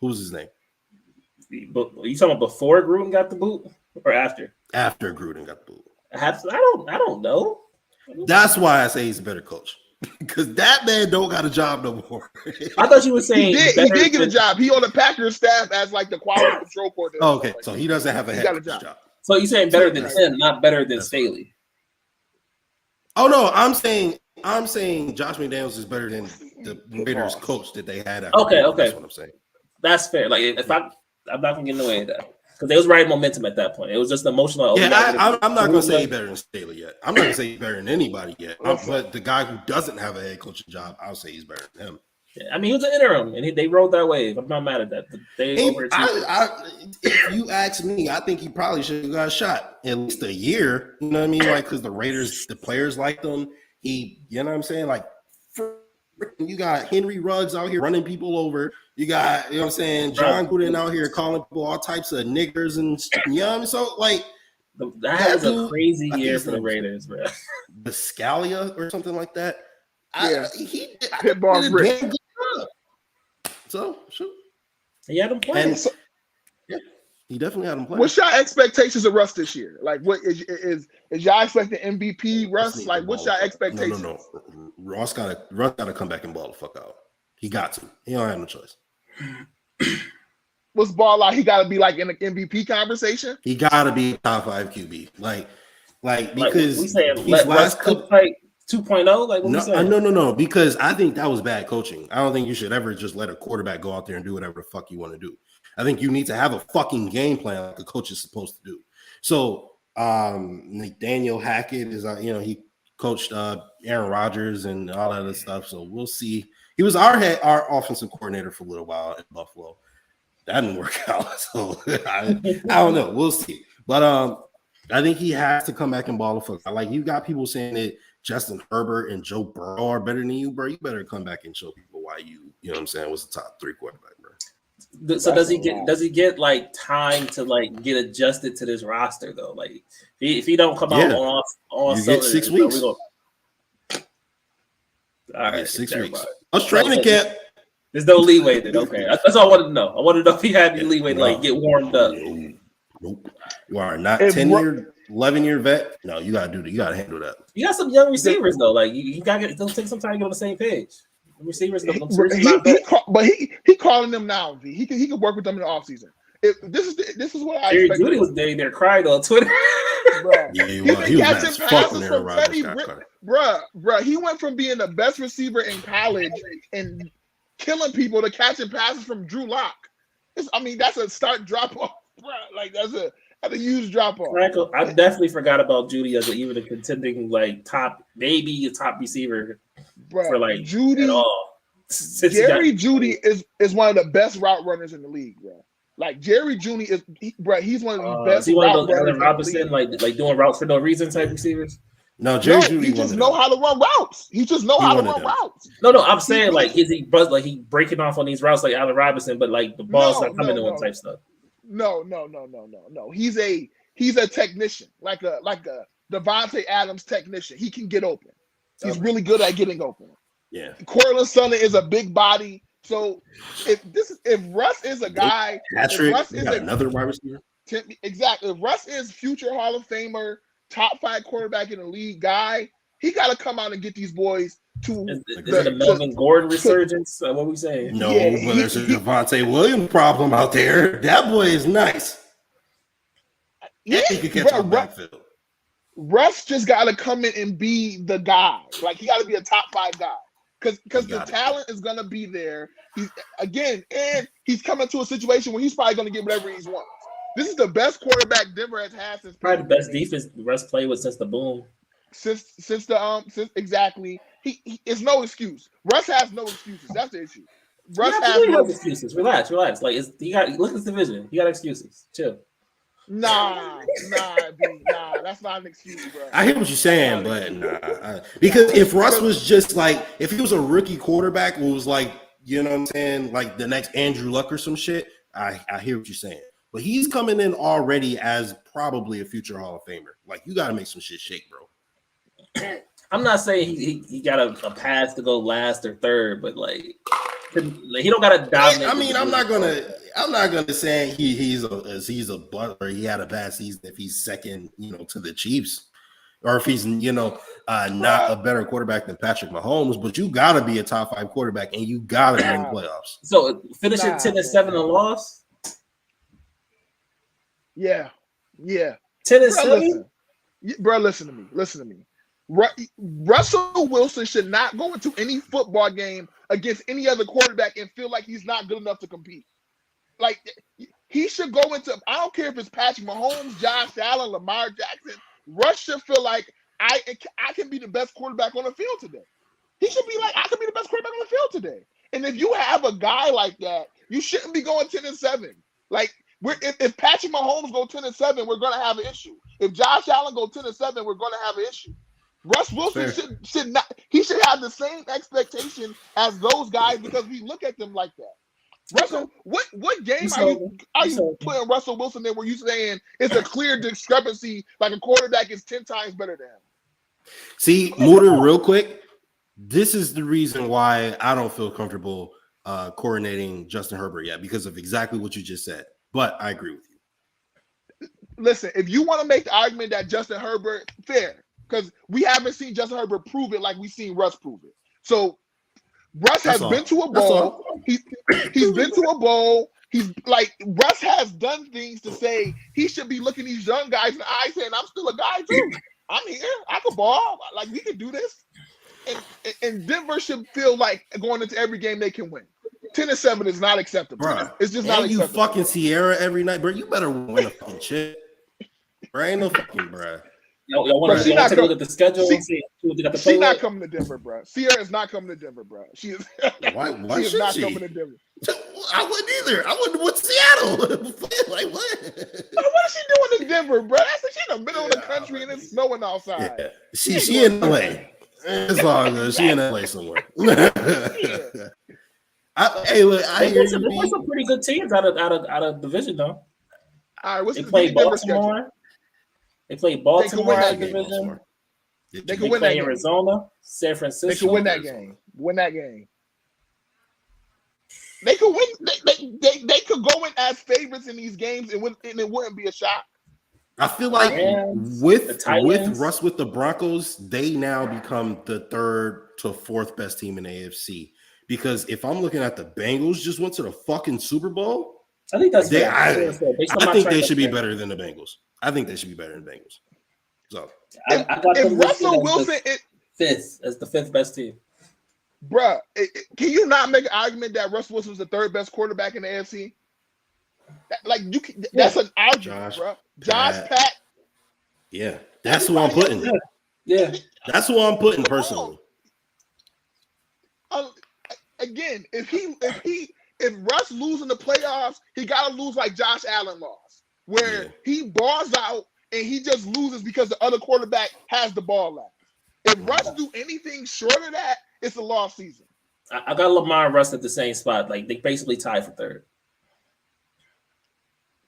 Who was his name? Are you talking about before Gruden got the boot or after? After Gruden got the boot. I don't know. That's why I say he's a better coach. Because that man don't got a job no more. I thought you were saying he did get a job. He on the Packers staff as like the quality control coordinator. Oh, okay, so he doesn't have a head coach job. So you're saying better than him, not better than Staley. Oh no, I'm saying Josh McDaniels is better than the Raiders coach that they had. Okay. That's what I'm saying. That's fair. Like if I'm not gonna get in the way of that. Because they was riding momentum at that point. It was just emotional. Yeah, I'm not going to say he's better than Staley yet. I'm not going to say he's better than anybody yet. But the guy who doesn't have a head coaching job, I'll say he's better than him. Yeah, I mean, he was an interim, and they rode that wave. I'm not mad at that. If you ask me, I think he probably should have got a shot at least a year. You know what I mean? Like, because the Raiders, the players liked him. You know what I'm saying? Like, you got Henry Ruggs out here running people over. You got, you know what I'm saying, John Gruden out here calling people all types of niggers and you know what I mean? So like that was a crazy year for the Raiders, bro. Biscaglia or something like that. Yeah, he did a damn good job. So sure. He had him playing. Yeah, he definitely had him playing. What's your expectations of Russ this year? Like, what is y'all expecting MVP Russ? Like, what's your expectations? No. Russ gotta come back and ball the fuck out. He got to. He don't have no choice. What's ball out? He got to be like in the MVP conversation. He got to be top 5 QB. Like because we saying these last couple like 2.0. Like what we saying? No. Because I think that was bad coaching. I don't think you should ever just let a quarterback go out there and do whatever the fuck you want to do. I think you need to have a fucking game plan like a coach is supposed to do. So Nathaniel Hackett is he coached Aaron Rodgers and all that other stuff. So we'll see. He was our offensive coordinator for a little while in Buffalo. That didn't work out. So I don't know. We'll see. But I think he has to come back and ball the fuck. Like you got people saying that Justin Herbert and Joe Burrow are better than you, bro, you better come back and show people why you know what I'm saying, was the top 3 quarterback, bro. So does he get like time to like get adjusted to this roster though? Like if he don't come out on you get 6 weeks. All right, 6 weeks. Let's training camp. There's no leeway then. Okay, that's all I wanted to know. I wanted to know if he had any leeway to like get warmed up. Nope. You are not 10-year, 11-year vet. No, you gotta handle that. You got some young receivers though. Like you gotta get. It'll take some time to get on the same page. The receivers, but he calling them now. He can work with them in the offseason. This is what I expect. Judy was there crying on Twitter. He was catching passes from Teddy. Bruh, he went from being the best receiver in college and killing people to catching passes from Drew Lock. That's a stark drop off, bruh. Like that's a huge drop off. Franco, I definitely forgot about Judy as even a contending like top receiver, bruh, for like Judy. At all. Jerry Judy is one of the best route runners in the league, bro. Like Jerry Judy he's one of the best. Is he one of those Allen Robinson, like doing routes for no reason type receivers? No, Jerry Judy. He just know how to run routes. He just know how to run routes. No, I'm saying like is he breaking off on these routes like Allen Robinson, but like the ball's not coming to one type stuff. No. He's a technician, like a Devontae Adams technician. He can get open. He's really good at getting open. Yeah. Cortland Sutton is a big if Russ is a guy, Patrick, another wide receiver. Exactly. If Russ is future Hall of Famer, top 5 quarterback in the league guy, he got to come out and get these boys to. Is it a Melvin Gordon resurgence? What are we saying? No, but there's a Devontae Williams problem out there. That boy is nice. Yeah, he can catch our backfield. Russ just got to come in and be the guy. Like he got to be a top 5 guy. Because the talent is going to be there. He's coming to a situation where he's probably going to get whatever he wants. This is the best quarterback Denver has had since probably the best defense Russ played with since the boom. Since exactly. He it's no excuse. Russ has no excuses. That's the issue. Russ has no excuses. Relax. Like look at this division. You got excuses. Chill. Nah, that's not an excuse, bro. I hear what you're saying, but nah. Because if Russ was just like, if he was a rookie quarterback who was like, you know what I'm saying, like the next Andrew Luck or some shit, I hear what you're saying. But he's coming in already as probably a future Hall of Famer. Like, you got to make some shit shake, bro. I'm not saying he got a pass to go last or third, but like he don't got to dominate. I mean, I'm not gonna say he's a Butler. He had a bad season if he's second, to the Chiefs, or if he's not a better quarterback than Patrick Mahomes. But you gotta be a top 5 quarterback, and you gotta be in the playoffs. So finishing 10-7 and loss. Yeah. 10-7. Bro, listen to me. Russell Wilson should not go into any football game against any other quarterback and feel like he's not good enough to compete. Like he should go into. I don't care if it's Patrick Mahomes, Josh Allen, Lamar Jackson. Russ should feel like I can be the best quarterback on the field today. He should be like, I can be the best quarterback on the field today. And if you have a guy like that, you shouldn't be going 10-7. Like if Patrick Mahomes go 10-7, we're gonna have an issue. If Josh Allen go 10-7, we're gonna have an issue. Russ Wilson should not. He should have the same expectation as those guys because we look at them like that. Russell, what game are you putting Russell Wilson in where you saying it's a clear discrepancy, like a quarterback is 10 times better than him? See, Mooter, real quick, this is the reason why I don't feel comfortable coordinating Justin Herbert yet, because of exactly what you just said. But I agree with you. Listen, if you want to make the argument that Justin Herbert, fair. Because we haven't seen Justin Herbert prove it like we've seen Russ prove it. So Russ has been to a bowl. He's been to a bowl. He's like Russ has done things to say he should be looking these young guys in the eye saying, I'm still a guy too. I'm here. I can ball. Like we can do this. And Denver should feel like going into every game they can win. 10-7 is not acceptable. Bruh, it's just not acceptable. You fucking Sierra every night, bro. You better win a fucking shit. Bro, ain't no fucking bruh. Y'all want to take a look at the schedule? She's not coming to Denver, bro. Sierra is not coming to Denver, bro. She is. Why she is not she? Coming to Denver. I wouldn't either. I wouldn't with Seattle. Like what? What is she doing in Denver, bro? She's in the middle of the country and it's snowing outside. Yeah. She in LA. It's all good. She in LA somewhere. I hear you. There's some pretty good teams out of division though. All right, they play Baltimore. They play Baltimore out of division. They can win that game. Arizona, San Francisco. They can win that game. Win that game. They could win. They could go in as favorites in these games, and it wouldn't be a shock. I feel like with Russ with the Broncos, they now become the third to fourth best team in the AFC. Because if I'm looking at the Bengals, just went to the fucking Super Bowl. I think that's I think they should be better than the Bengals. I think they should be better than the Bengals. So I got if Russell Wilson fifth as the fifth best team. Bruh, can you not make an argument that Russell Wilson was the third best quarterback in the AFC? That's an argument, bro. Josh Pat. Yeah, that's who I'm putting. Yeah, that's who I'm putting personally. Again, if Russ losing the playoffs, he gotta lose like Josh Allen lost, where he balls out and he just loses because the other quarterback has the ball left. If Russ do anything short of that, it's a lost season. I got Lamar and Russ at the same spot. Like they basically tied for third.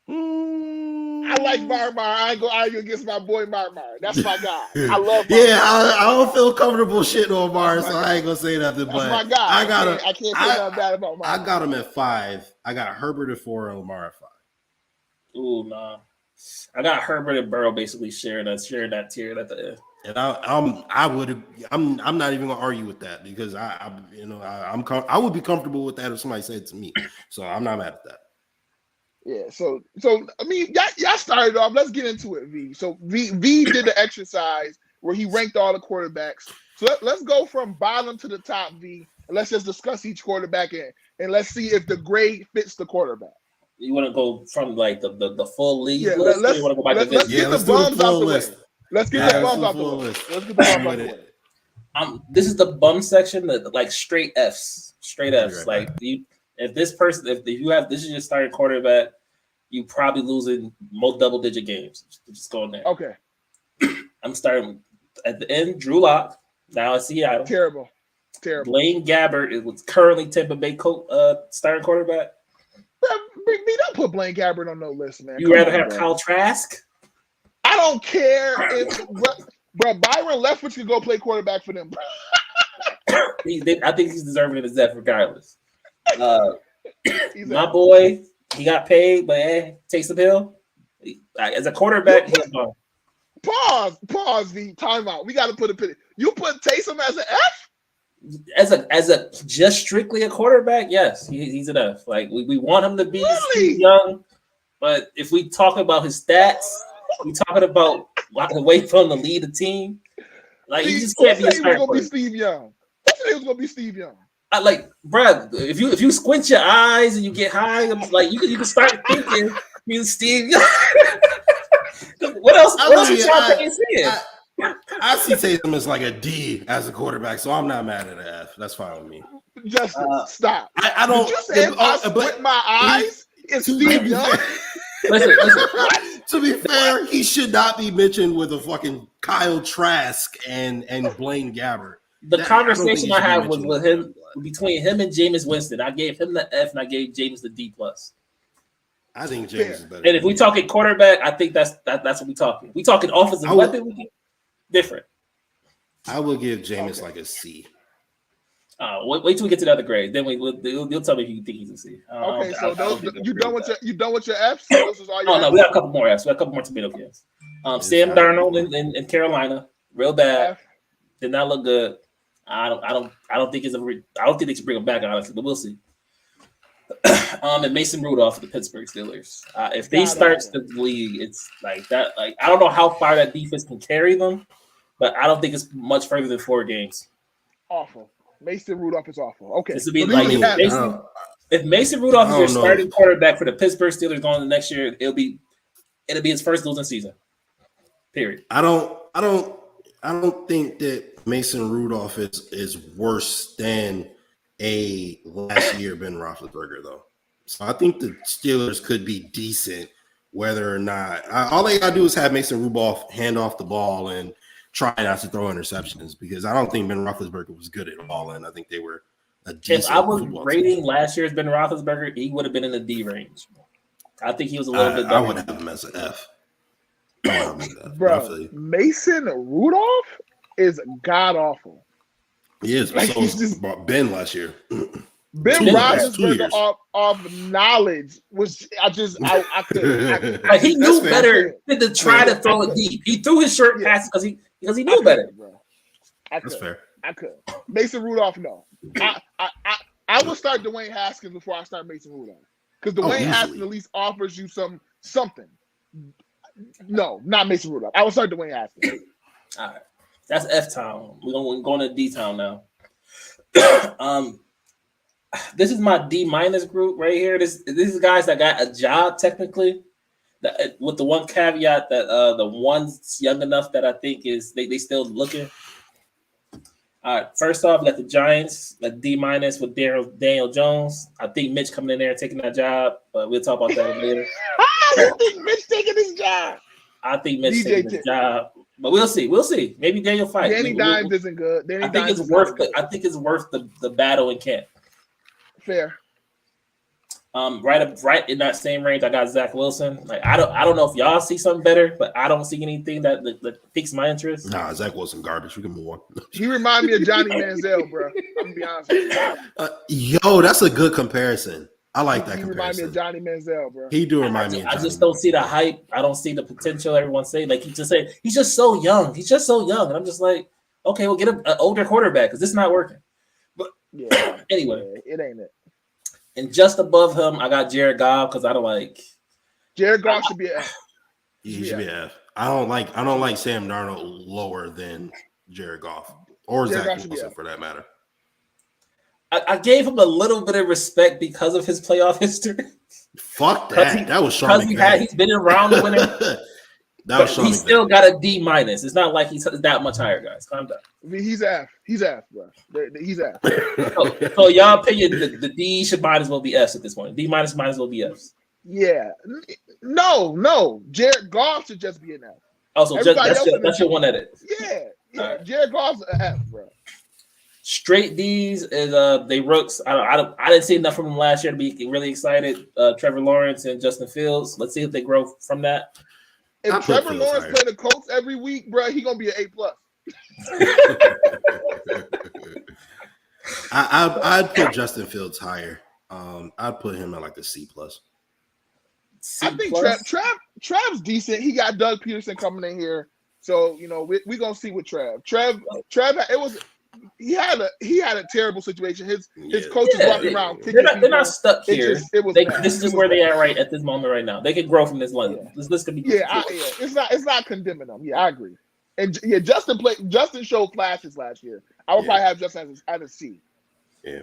I like Marmar. I ain't gonna argue against my boy Marmar. That's my guy. I love Marmar. Yeah, I don't feel comfortable shitting on Mar, so I ain't gonna say nothing. That's but my guy. I can't say nothing bad about Marmar. I got him at 5. I got Herbert at 4 and Lamar at 5. Ooh, nah. I got Herbert and Burrow basically sharing that tier at the end. And I'm not even gonna argue with that because I would be comfortable with that if somebody said it to me. So I'm not mad at that. Yeah, so I mean, y'all started off. Let's get into it, V. So V did the exercise where he ranked all the quarterbacks. So let's go from bottom to the top, V, and let's just discuss each quarterback and let's see if the grade fits the quarterback. You want to go from like the full league list? Let's get the bums out the way. Let's get the bums out the way. Let's get the bums out the way. This is the bum section, like straight Fs. Like if this is your starting quarterback, you probably losing most double-digit games. Just going there. Okay. I'm starting at the end. Drew Lock. Now I see Seattle. Terrible. Blaine Gabbert is currently Tampa Bay starting quarterback. Don't put Blaine Gabbert on no list, man. You rather have Kyle Trask? I don't care if Byron Leftwich could go play quarterback for them. I think he's deserving of his death regardless. My boy, he got paid, but Taysom Hill, as a quarterback, he's gone. Pause. The timeout. We got to put a pin. You put Taysom as an F? As a just strictly a quarterback, yes, he's an F. Like we want him to be really? Young, but if we talk about his stats, we talking about wait for him to lead the team. Like you just can't be a starter. Gonna be Steve Young. I said he was gonna be Steve Young. Brad, if you squint your eyes and you get high, like you can start thinking he's Steve Young. What else you trying to see? I see Tatum as like a D as a quarterback, so I'm not mad at an F. That's fine with me. Justin, stop. I don't. Did you say I squint my eyes? It's Steve Young. Listen. To be fair, he should not be mentioned with a fucking Kyle Trask and Blaine Gabbert. The conversation I had was with him between him and Jameis Winston. I gave him the F and I gave James the D+. I think James is better. And if we talking quarterback, I think that's what we talking. We talking offensive weapon. Different. I will give Jameis like a C. Wait till we get to the other grade. Then you'll tell me if you think he's a C. Okay, so you done with your F's? No, we got a couple more F's. We got a couple more tomato cans. Sam Darnold in Carolina, real bad. F. Did not look good. I don't think they should bring him back, honestly, but we'll see. And Mason Rudolph for the Pittsburgh Steelers. If they start the league, it's like that. Like I don't know how far that defense can carry them, but I don't think it's much further than 4 games. Awful. Mason Rudolph is awful. Okay. This would be like if Mason Rudolph is your starting quarterback for the Pittsburgh Steelers going into next year, it'll be his first losing season. Period. I don't think that Mason Rudolph is worse than a last year Ben Roethlisberger though. So I think the Steelers could be decent, whether or not all they gotta do is have Mason Rudolph hand off the ball and try not to throw interceptions because I don't think Ben Roethlisberger was good at all, and I think they were a decent. If I was rating last year's Ben Roethlisberger, he would have been in the D range. I think he was a little bit better. I would have him as an F. Bro, Mason Rudolph is god awful. He is. Like, so just, Ben last year. Ben Roethlisberger off knowledge was I couldn't. Like he knew better than to try to throw it deep. He threw his short pass because he knew better. Bro. That's fair. I could. Mason Rudolph, no. I would start Dwayne Haskins before I start Mason Rudolph. Because Dwayne Haskins at least offers you something. No, not Mason Rudolph. I would start Dwayne Haskins. All right. That's F town. We're going to D town now. This is my D- group right here. This is guys that got a job technically, with the one caveat that the one's young enough that I think is they still looking. All right, first off, we got the Giants, a D- with Daniel Jones. I think Mitch coming in there and taking that job, but we'll talk about that later. I think Mitch taking his job. I think Mitch taking his job. But we'll see. We'll see. Maybe Daniel fight. Danny Dimes isn't good. I think it's worth the battle in camp. Fair. Right in that same range, I got Zach Wilson. Like I don't know if y'all see something better, but I don't see anything that piques my interest. Nah, Zach Wilson garbage. We can move on. He remind me of Johnny Manziel, bro. I'm gonna be honest with you. Yo, that's a good comparison. I like that comparison. Remind me of Johnny Manziel, bro. He do remind me of Johnny. I just don't see the hype. I don't see the potential. Everyone's saying like he's just so young. He's just so young, and I'm just like, okay, we'll get an older quarterback because this is not working. But anyway, it ain't it. And just above him, I got Jared Goff because I don't like. Jared Goff should be an F. He should be an F. I don't like Sam Darnold lower than Jared Goff or Zach Wilson for that matter. I gave him a little bit of respect because of his playoff history. Fuck that. That was Sean McVay. He's been around the winner. He still got a D-. It's not like he's that much higher, guys. Calm down. He's F. He's F, bro. He's F. So y'all opinion, the D should might as well be F's at this point. D- might as well be F's. Yeah. No. Jared Goff should just be an F. Also, that's your one edit. Yeah. Right. Jared Goff's an F, bro. Straight D's is they rooks. I didn't see enough from them last year to be really excited. Trevor Lawrence and Justin Fields. Let's see if they grow from that. If Trevor Lawrence play the Colts every week, bro, he gonna be an A+. I'd put Justin Fields higher. I'd put him at like a C+. I think Trav's decent. He got Doug Peterson coming in here, so we gonna see with Trav. Trav, he had a terrible situation. His coaches walking around. They're not stuck here. This is where they are right at this moment right now. They can grow from this line. Yeah. This could be. It's not condemning them. Yeah, I agree. And Justin showed flashes last year. I would probably have Justin as a C.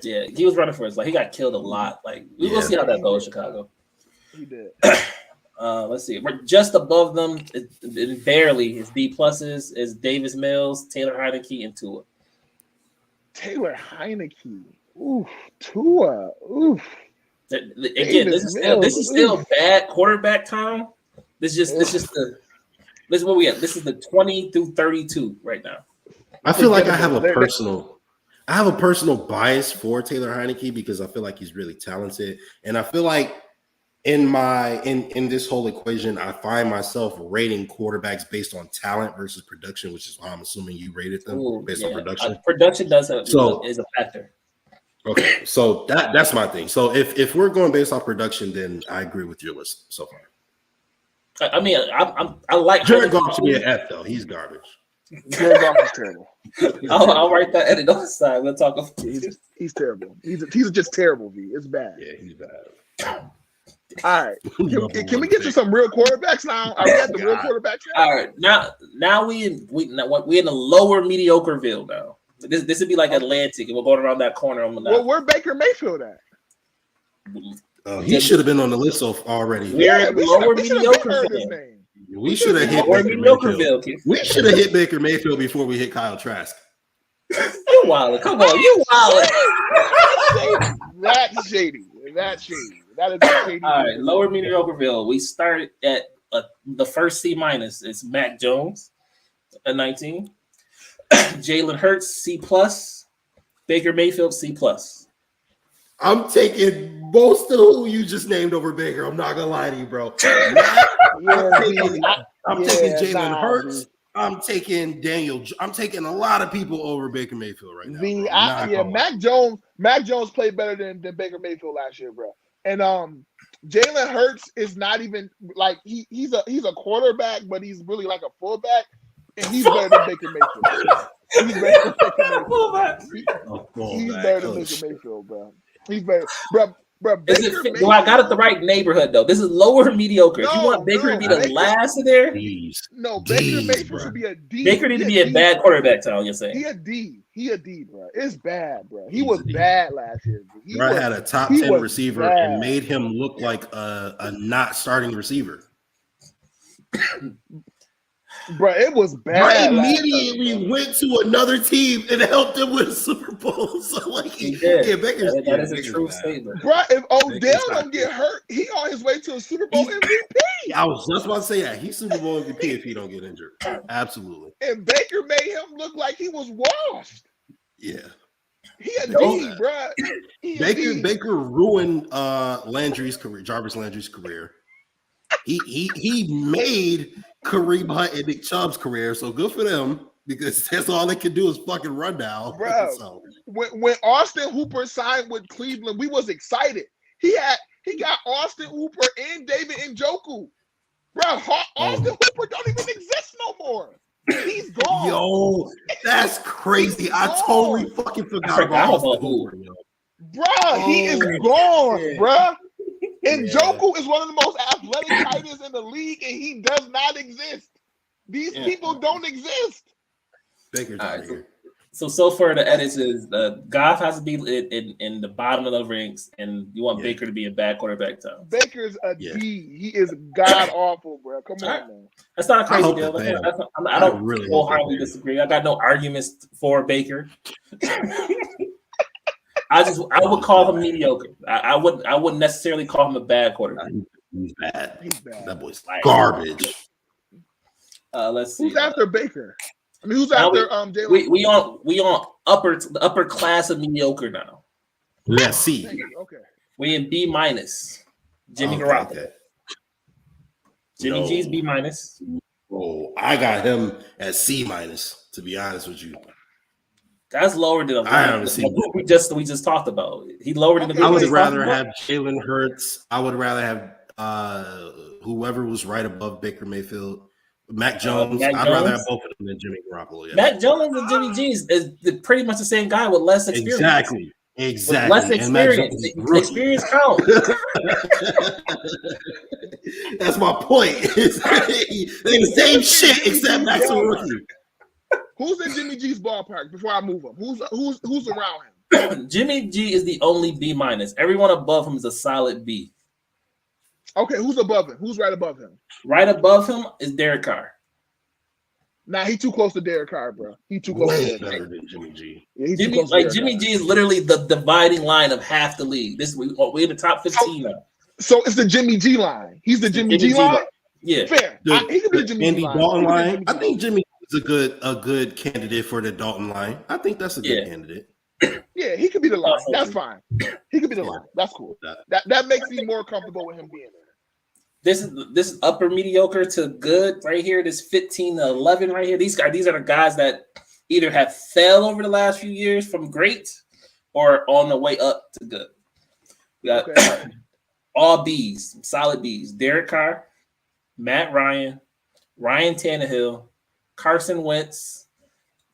Yeah, he was running for his life. He got killed a lot. Like we'll see how that goes, Chicago. He did. Let's see. We're just above them. Barely. His B pluses is Davis Mills, Taylor Heineke, and Tua. Taylor Heineke. Oof. Tua. Oof. Again, this is still bad quarterback time. This is where we at. This is the 20 through 32 right now. I feel like I have a personal bias for Taylor Heineke because I feel like he's really talented, and I feel like in this whole equation, I find myself rating quarterbacks based on talent versus production, which is why I'm assuming you rated them based on production. Production is a factor. Okay, so that's my thing. So if we're going based on production, then I agree with your list so far. I mean, I like Jared Goff should be an F though. He's garbage. Jared Goff is terrible. I'll write that edit on the side. We'll talk. He's terrible. He's just terrible. V. It's bad. Yeah, he's bad. All right. Can we get to some real quarterbacks now? Are we at the real quarterbacks now? All right. Now we in the lower mediocreville now. This would be like Atlantic, and we're going around that corner. Well, where Baker Mayfield at? He should have been on the list already. We're in lower mediocreville. We should have hit Baker Mayfield. We should have hit Baker Mayfield before we hit Kyle Trask. You wildin'. Come on, you wildin'. That's shady. That is shady. All right, lower mediocreville. We start at the first C-. It's Mac Jones at 19. Jalen Hurts C+, Baker Mayfield C+. I'm taking most of who you just named over Baker. I'm not gonna lie to you, bro. I'm taking Jalen Hurts. I'm taking Daniel. I'm taking a lot of people over Baker Mayfield right now. Mac Jones played better than Baker Mayfield last year, bro. And Jalen Hurts is not even like he's a quarterback, but he's really like a fullback, and he's better than Baker Mayfield. He's better than Baker Mayfield, bro. He's better, bro. Do I got it the right neighborhood though? This is lower mediocre. If you want Baker to be the last in there, Baker Mayfield should be a D. Baker need to be a bad quarterback. Town, you're saying he a D, bro. It's bad, bro. He was bad last year. Bro had a top 10 receiver and made him look like a not starting receiver. Bro, it was bad. I immediately went to another team and helped him win a Super Bowl. So, like, Baker's that is a true statement. Bro, if Odell don't get hurt, he on his way to a Super Bowl MVP. I was just about to say that. He's Super Bowl MVP if he don't get injured. Absolutely. And Baker made him look like he was washed. Yeah. He a D, bro. Baker ruined Landry's career, Jarvis Landry's career. He made Kareem Hunt and Nick Chubb's career, so good for them because that's all they can do is fucking run now. Bro, so. when Austin Hooper signed with Cleveland, we was excited. He got Austin Hooper and David Njoku. Bro, Austin Hooper don't even exist no more. He's gone. Yo, that's crazy. I totally fucking forgot about Austin Hooper. Bro, he is gone, bro. Njoku is one of the most athletic tight ends in the league, and he does not exist. These people don't exist. Baker's out of here. So far, the edits is Goff has to be in the bottom of the ranks, and you want Baker to be a bad quarterback. Time. Baker's a D. He is god awful, bro. Come on, man. That's not a crazy deal. I don't really wholeheartedly disagree. I got no arguments for Baker. I would call him mediocre. I wouldn't necessarily call him a bad quarterback. He's bad. That boy's garbage. Let's see. Who's after Baker? I mean, who's after Jalen? We on upper class of mediocre now. Let's see. Okay. We in B-. Jimmy Garoppolo. Jimmy G's B-. Oh, I got him at C-. To be honest with you. That's lower than we just talked about. He lower than the. I would rather have Jalen Hurts. I would rather have whoever was right above Baker Mayfield, Mac Jones. I'd rather have both of them than Jimmy Garoppolo. Yeah. Mac Jones and Jimmy G is pretty much the same guy with less experience. Exactly. With less experience. Experience counts. That's my point. They're the same shit except Mac's a rookie. Who's in Jimmy G's ballpark before I move him? Who's around him? Jimmy G is the only B-. Everyone above him is a solid B. Okay, who's above him? Who's right above him? Right above him is Derek Carr. Nah, he's too close to Derek Carr, bro. He's too close to Derek Carr. Better than Jimmy G. Yeah, Jimmy G is literally the dividing line of half the league. We're in the top 15 now. So it's the Jimmy G line. He's the Jimmy G line? Yeah. Fair. He could be the Jimmy Andy G line. Dalton line. I think Jimmy is a good candidate for the Dalton line. I think that's a good candidate. Yeah, he could be the line. That's fine. He could be the line. That's cool. That makes me more comfortable with him being there. This is upper mediocre to good right here. This 15 to 11 right here. These are the guys that either have fell over the last few years from great or on the way up to good. We got all B's, solid B's. Derek Carr, Matt Ryan, Ryan Tannehill, Carson Wentz,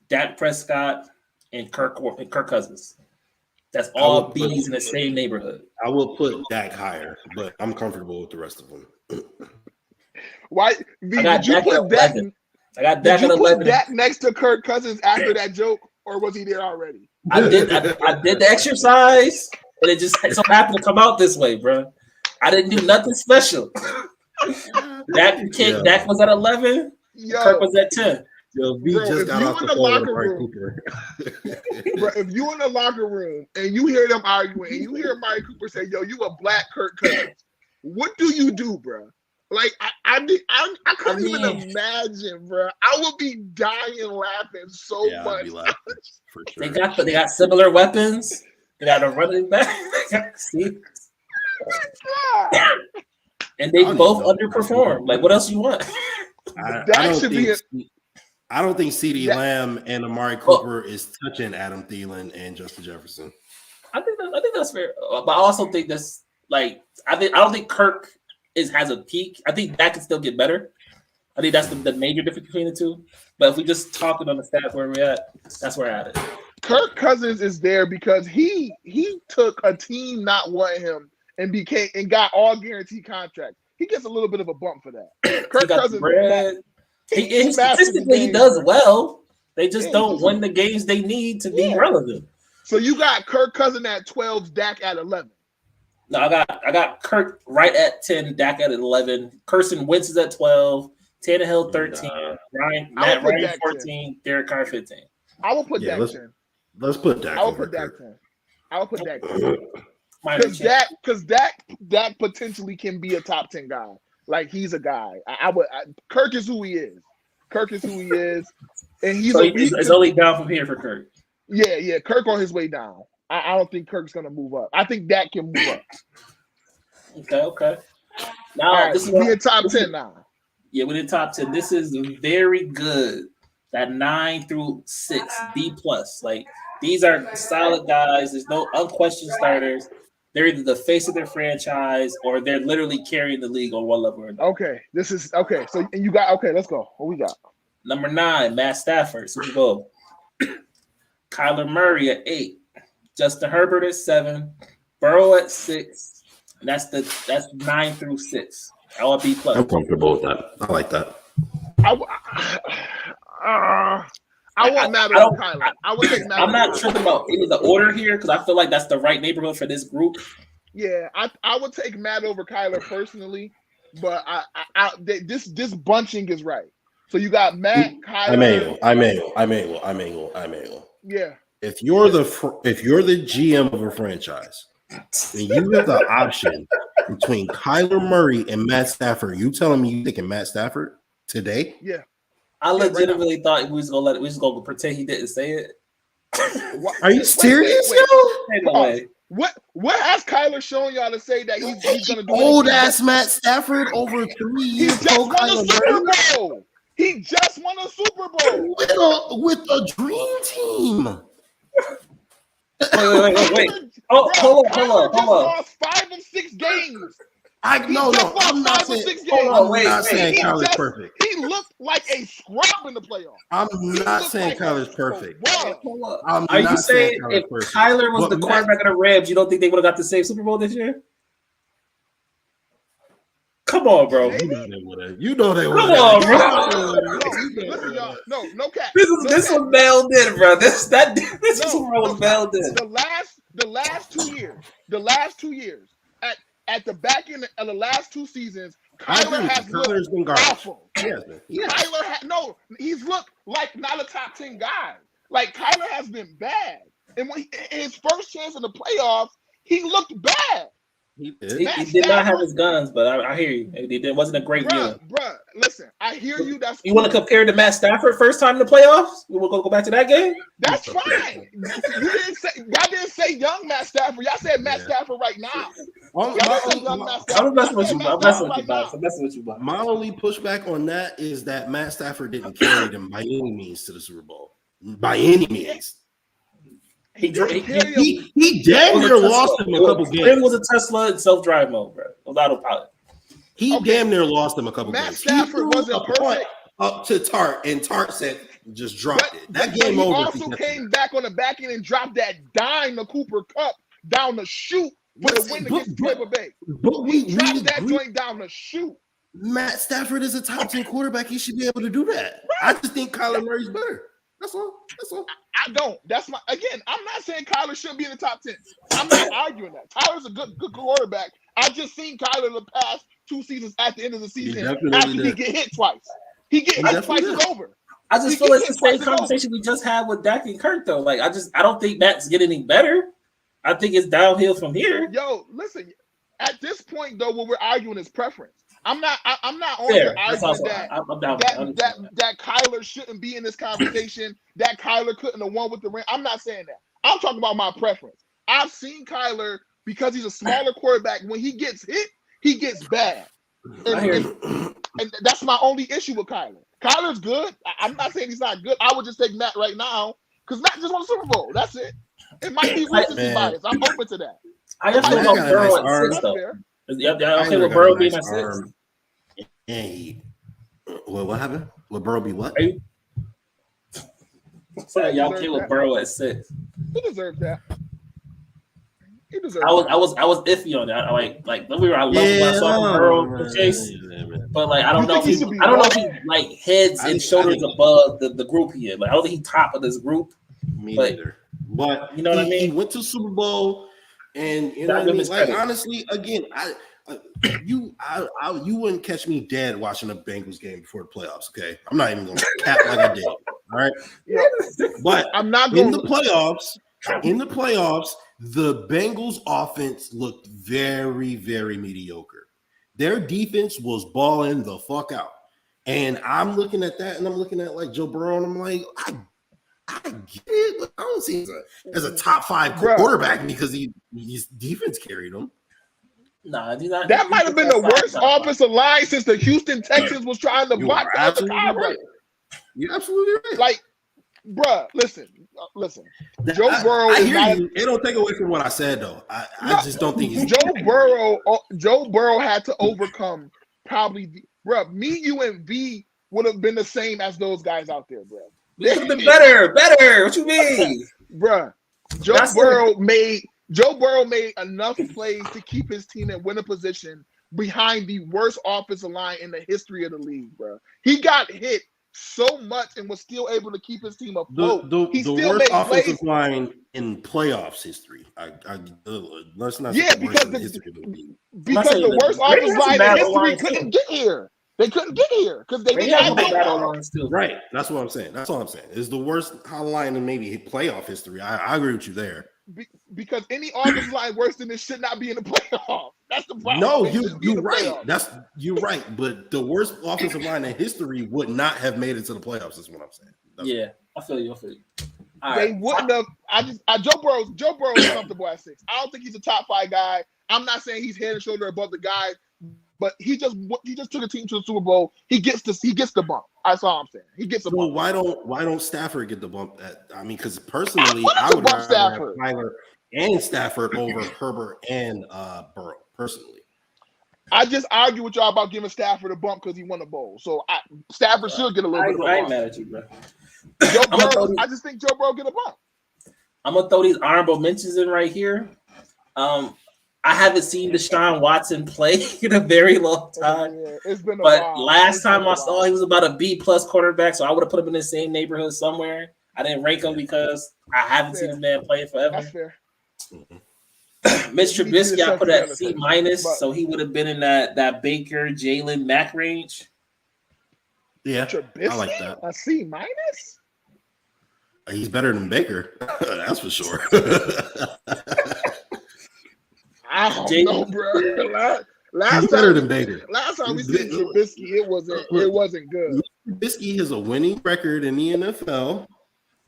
Dak Prescott, and Kirk Cousins. That's all B's in the same neighborhood. I will put Dak higher, but I'm comfortable with the rest of them. Why? Did you put Dak? I got Dak at 11. Dak next to Kirk Cousins after that joke, or was he there already? I did the exercise, and it just so happened to come out this way, bro. I didn't do nothing special. Dak was at 11. Kirk was at 10. Yo, V just got off the phone with Amari Cooper. Bro, if you in the locker room and you hear them arguing and you hear Amari Cooper say, "Yo, you a black Kirk Cousins," what do you do, bro? Like I couldn't even imagine, bro. I would be dying laughing so much. I'd be laughing, for sure. They got similar weapons. They got a running back. See? And they both underperform. Like, what else you want? I don't think CeeDee Lamb and Amari Cooper is touching Adam Thielen and Justin Jefferson. I think that's fair, but I also think that's like I don't think Kirk has a peak. I think that can still get better. I think that's the major difference between the two. But if we just talking on the stats where we're at, that's where we're at it. Kirk Cousins is there because he took a team not wanting him and got all guaranteed contracts. He gets a little bit of a bump for that. Kirk Cousins, statistically, he does well. They just don't win the games they need to be relevant. So you got Kirk Cousins at 12, Dak at 11. No, I got Kirk right at 10, Dak at 11. Carson Wentz is at 12, Tannehill 13, Matt Ryan 14, Derek Carr 15. I will put Dak 10. Let's put Dak. I will put Dak 10. I will put Dak 10. Because Dak potentially can be a top 10 guy. Like he's a guy. Kirk is who he is. And it's only down from here for Kirk. Yeah. Kirk on his way down. I don't think Kirk's gonna move up. I think Dak can move up. Okay. Now we're in top 10 now. Yeah, we're in top 10. This is very good. That 9 through 6, B+. Like these are solid guys. There's no unquestioned starters. They're either the face of their franchise or they're literally carrying the league on one level or another. Okay, this is okay. So you got let's go. What we got? Number 9, Matt Stafford, Super Bowl. Kyler Murray at 8, Justin Herbert at 7, Burrow at 6, and that's 9 through 6. All B+. I'm comfortable with that. I like that. I want Matt over Kyler. I would take Matt. I'm not tripping about any of the order here because I feel like that's the right neighborhood for this group. Yeah, I would take Matt over Kyler personally, but this bunching is right. So you got Matt, Kyler. I'm able. Yeah. If you're the GM of a franchise, and you have the option between Kyler Murray and Matt Stafford, you telling me you taking Matt Stafford today? Yeah. I legitimately thought we was gonna pretend he didn't say it. Are you serious? Wait. What has Kyler shown y'all to say that he's gonna do? Old ass Matt Stafford over 3 years. He just won a Super Bowl. He just won a Super Bowl with a dream team. Wait. Oh, hold on. Lost 5 of 6 games. I'm not saying Kyler's perfect. He looked like a scrub in the playoffs. I'm not saying Kyler's perfect. Are you saying if Kyler was the quarterback of the Rams, you don't think they would have got the same Super Bowl this year? Come on, bro. You know they would. Come on, bro. No cap. This was mailed in, bro. This was mailed in. The last 2 years, at the back end of the last 2 seasons, Kyler has looked awful. Kyler he's looked like not a top 10 guy. Like Kyler has been bad, and when his first chance in the playoffs, he looked bad. He did not have his guns, but I hear you. It wasn't a great year. Bruh, listen, I hear you. You want to compare to Matt Stafford first time in the playoffs? We will go back to that game. That's fine. Y'all didn't say young Matt Stafford. Y'all said Matt Stafford right now. I'm messing with you, bro. My only pushback on that is that Matt Stafford didn't carry them by any means to the Super Bowl. By any means. He damn near lost him a couple games. It was a Tesla in self-drive mode, bro. It was autopilot. He damn near lost him a couple games. Matt Stafford wasn't perfect. Up to Tart, and Tart said, just dropped it. That game over. He also came back on the back end and dropped that dime to Cooper Kupp down the chute for the win against Tampa Bay. He dropped that joint down the chute. Matt Stafford is a top 10 quarterback. He should be able to do that. Right. I just think Kyler Murray's better. That's all. I don't. I'm not saying Kyler shouldn't be in the top 10. I'm not arguing that. Tyler's a good quarterback. I've just seen Kyler the past 2 seasons at the end of the season after he get hit twice. He get hit twice, it's over. I just feel like it's the same conversation we just had with Dak and Kirk, though. Like, I don't think Matt's getting any better. I think it's downhill from here. Yo, listen, at this point, though, what we're arguing is preference. I'm not on Fair. the argument that Kyler shouldn't be in this conversation, that Kyler couldn't have won with the ring. I'm not saying that. I'm talking about my preference. I've seen Kyler, because he's a smaller quarterback, when he gets hit, he gets bad. And that's my only issue with Kyler. Kyler's good. I'm not saying he's not good. I would just take Matt right now because Matt just won the Super Bowl. That's it. It might be recency bias. I'm open to that. I just think about Burrow at 6, though. Yeah, okay, with Burrow being at 6. Hey, what happened? Will Burrow be what? Sorry, y'all okay with Burrow at 6? He deserves that. I was iffy on that. Like don't be wrong, I love when I saw Burrow and Chase, but like I don't know if he like heads and shoulders above the group he is. Like I don't think he's top of this group. Me neither. But you know what I mean? He went to Super Bowl, and you know what I mean. Like honestly, again, you wouldn't catch me dead watching a Bengals game before the playoffs. Okay, I'm not even gonna cap like I did. All right, but I'm not going in the playoffs. In the playoffs, the Bengals offense looked very, very mediocre. Their defense was balling the fuck out. And I'm looking at that and I'm looking at like Joe Burrow and I'm like, I get it, but I don't see him as a top 5 quarterback because his defense carried him. Nah, that might have been the worst offensive line since the Houston Texans was trying to block the right. You're absolutely right. Like, bruh, listen. Joe Burrow. It don't take away from what I said though. I just don't think he's Joe Burrow had to overcome probably, bruh. Me, you, and V would have been the same as those guys out there, bruh. They would have been better. What you mean, bruh? Joe Burrow made enough plays to keep his team in winning position behind the worst offensive line in the history of the league, bruh. He got hit so much and was still able to keep his team afloat. The worst offensive line in playoffs history. Let's not say because the worst offensive line in history couldn't get here. They couldn't get here because they didn't have battle lines still. Right. That's what I'm saying. It's the worst line in maybe playoff history. I agree with you there. Because any offensive line worse than this should not be in the playoffs. That's the problem. No, you're right. You're right. But the worst offensive line in history would not have made it to the playoffs. Is what I'm saying. I feel you. They wouldn't have. Joe Burrow is comfortable at 6. I don't think he's a top 5 guy. I'm not saying he's head and shoulder above the guys, but he just took a team to the Super Bowl. He gets the bump. That's all I'm saying. He gets the bump. Why don't Stafford get the bump? Because personally, I would rather have Kyler and Stafford over Herbert and Burrow. Personally, I just argue with y'all about giving Stafford a bump because he won a bowl. So Stafford should get a little bit of a bump. I ain't mad at you, bro. I just think Joe Burrow get a bump. I'm gonna throw these honorable mentions in right here. I haven't seen Deshaun Watson play in a very long time. Yeah, it's been a while. But last time I saw he was about a B+ quarterback, so I would have put him in the same neighborhood somewhere. I didn't rank him because I haven't seen the man play forever. That's fair. Mitch Trubisky, I put at C-, so he would have been in that Baker, Jalen, Mack range. Yeah, Trubisky? I like that. A C-? He's better than Baker. That's for sure. I don't know, bro. Last better than Baker. Last time we seen Trubisky, it wasn't good. Trubisky has a winning record in the NFL.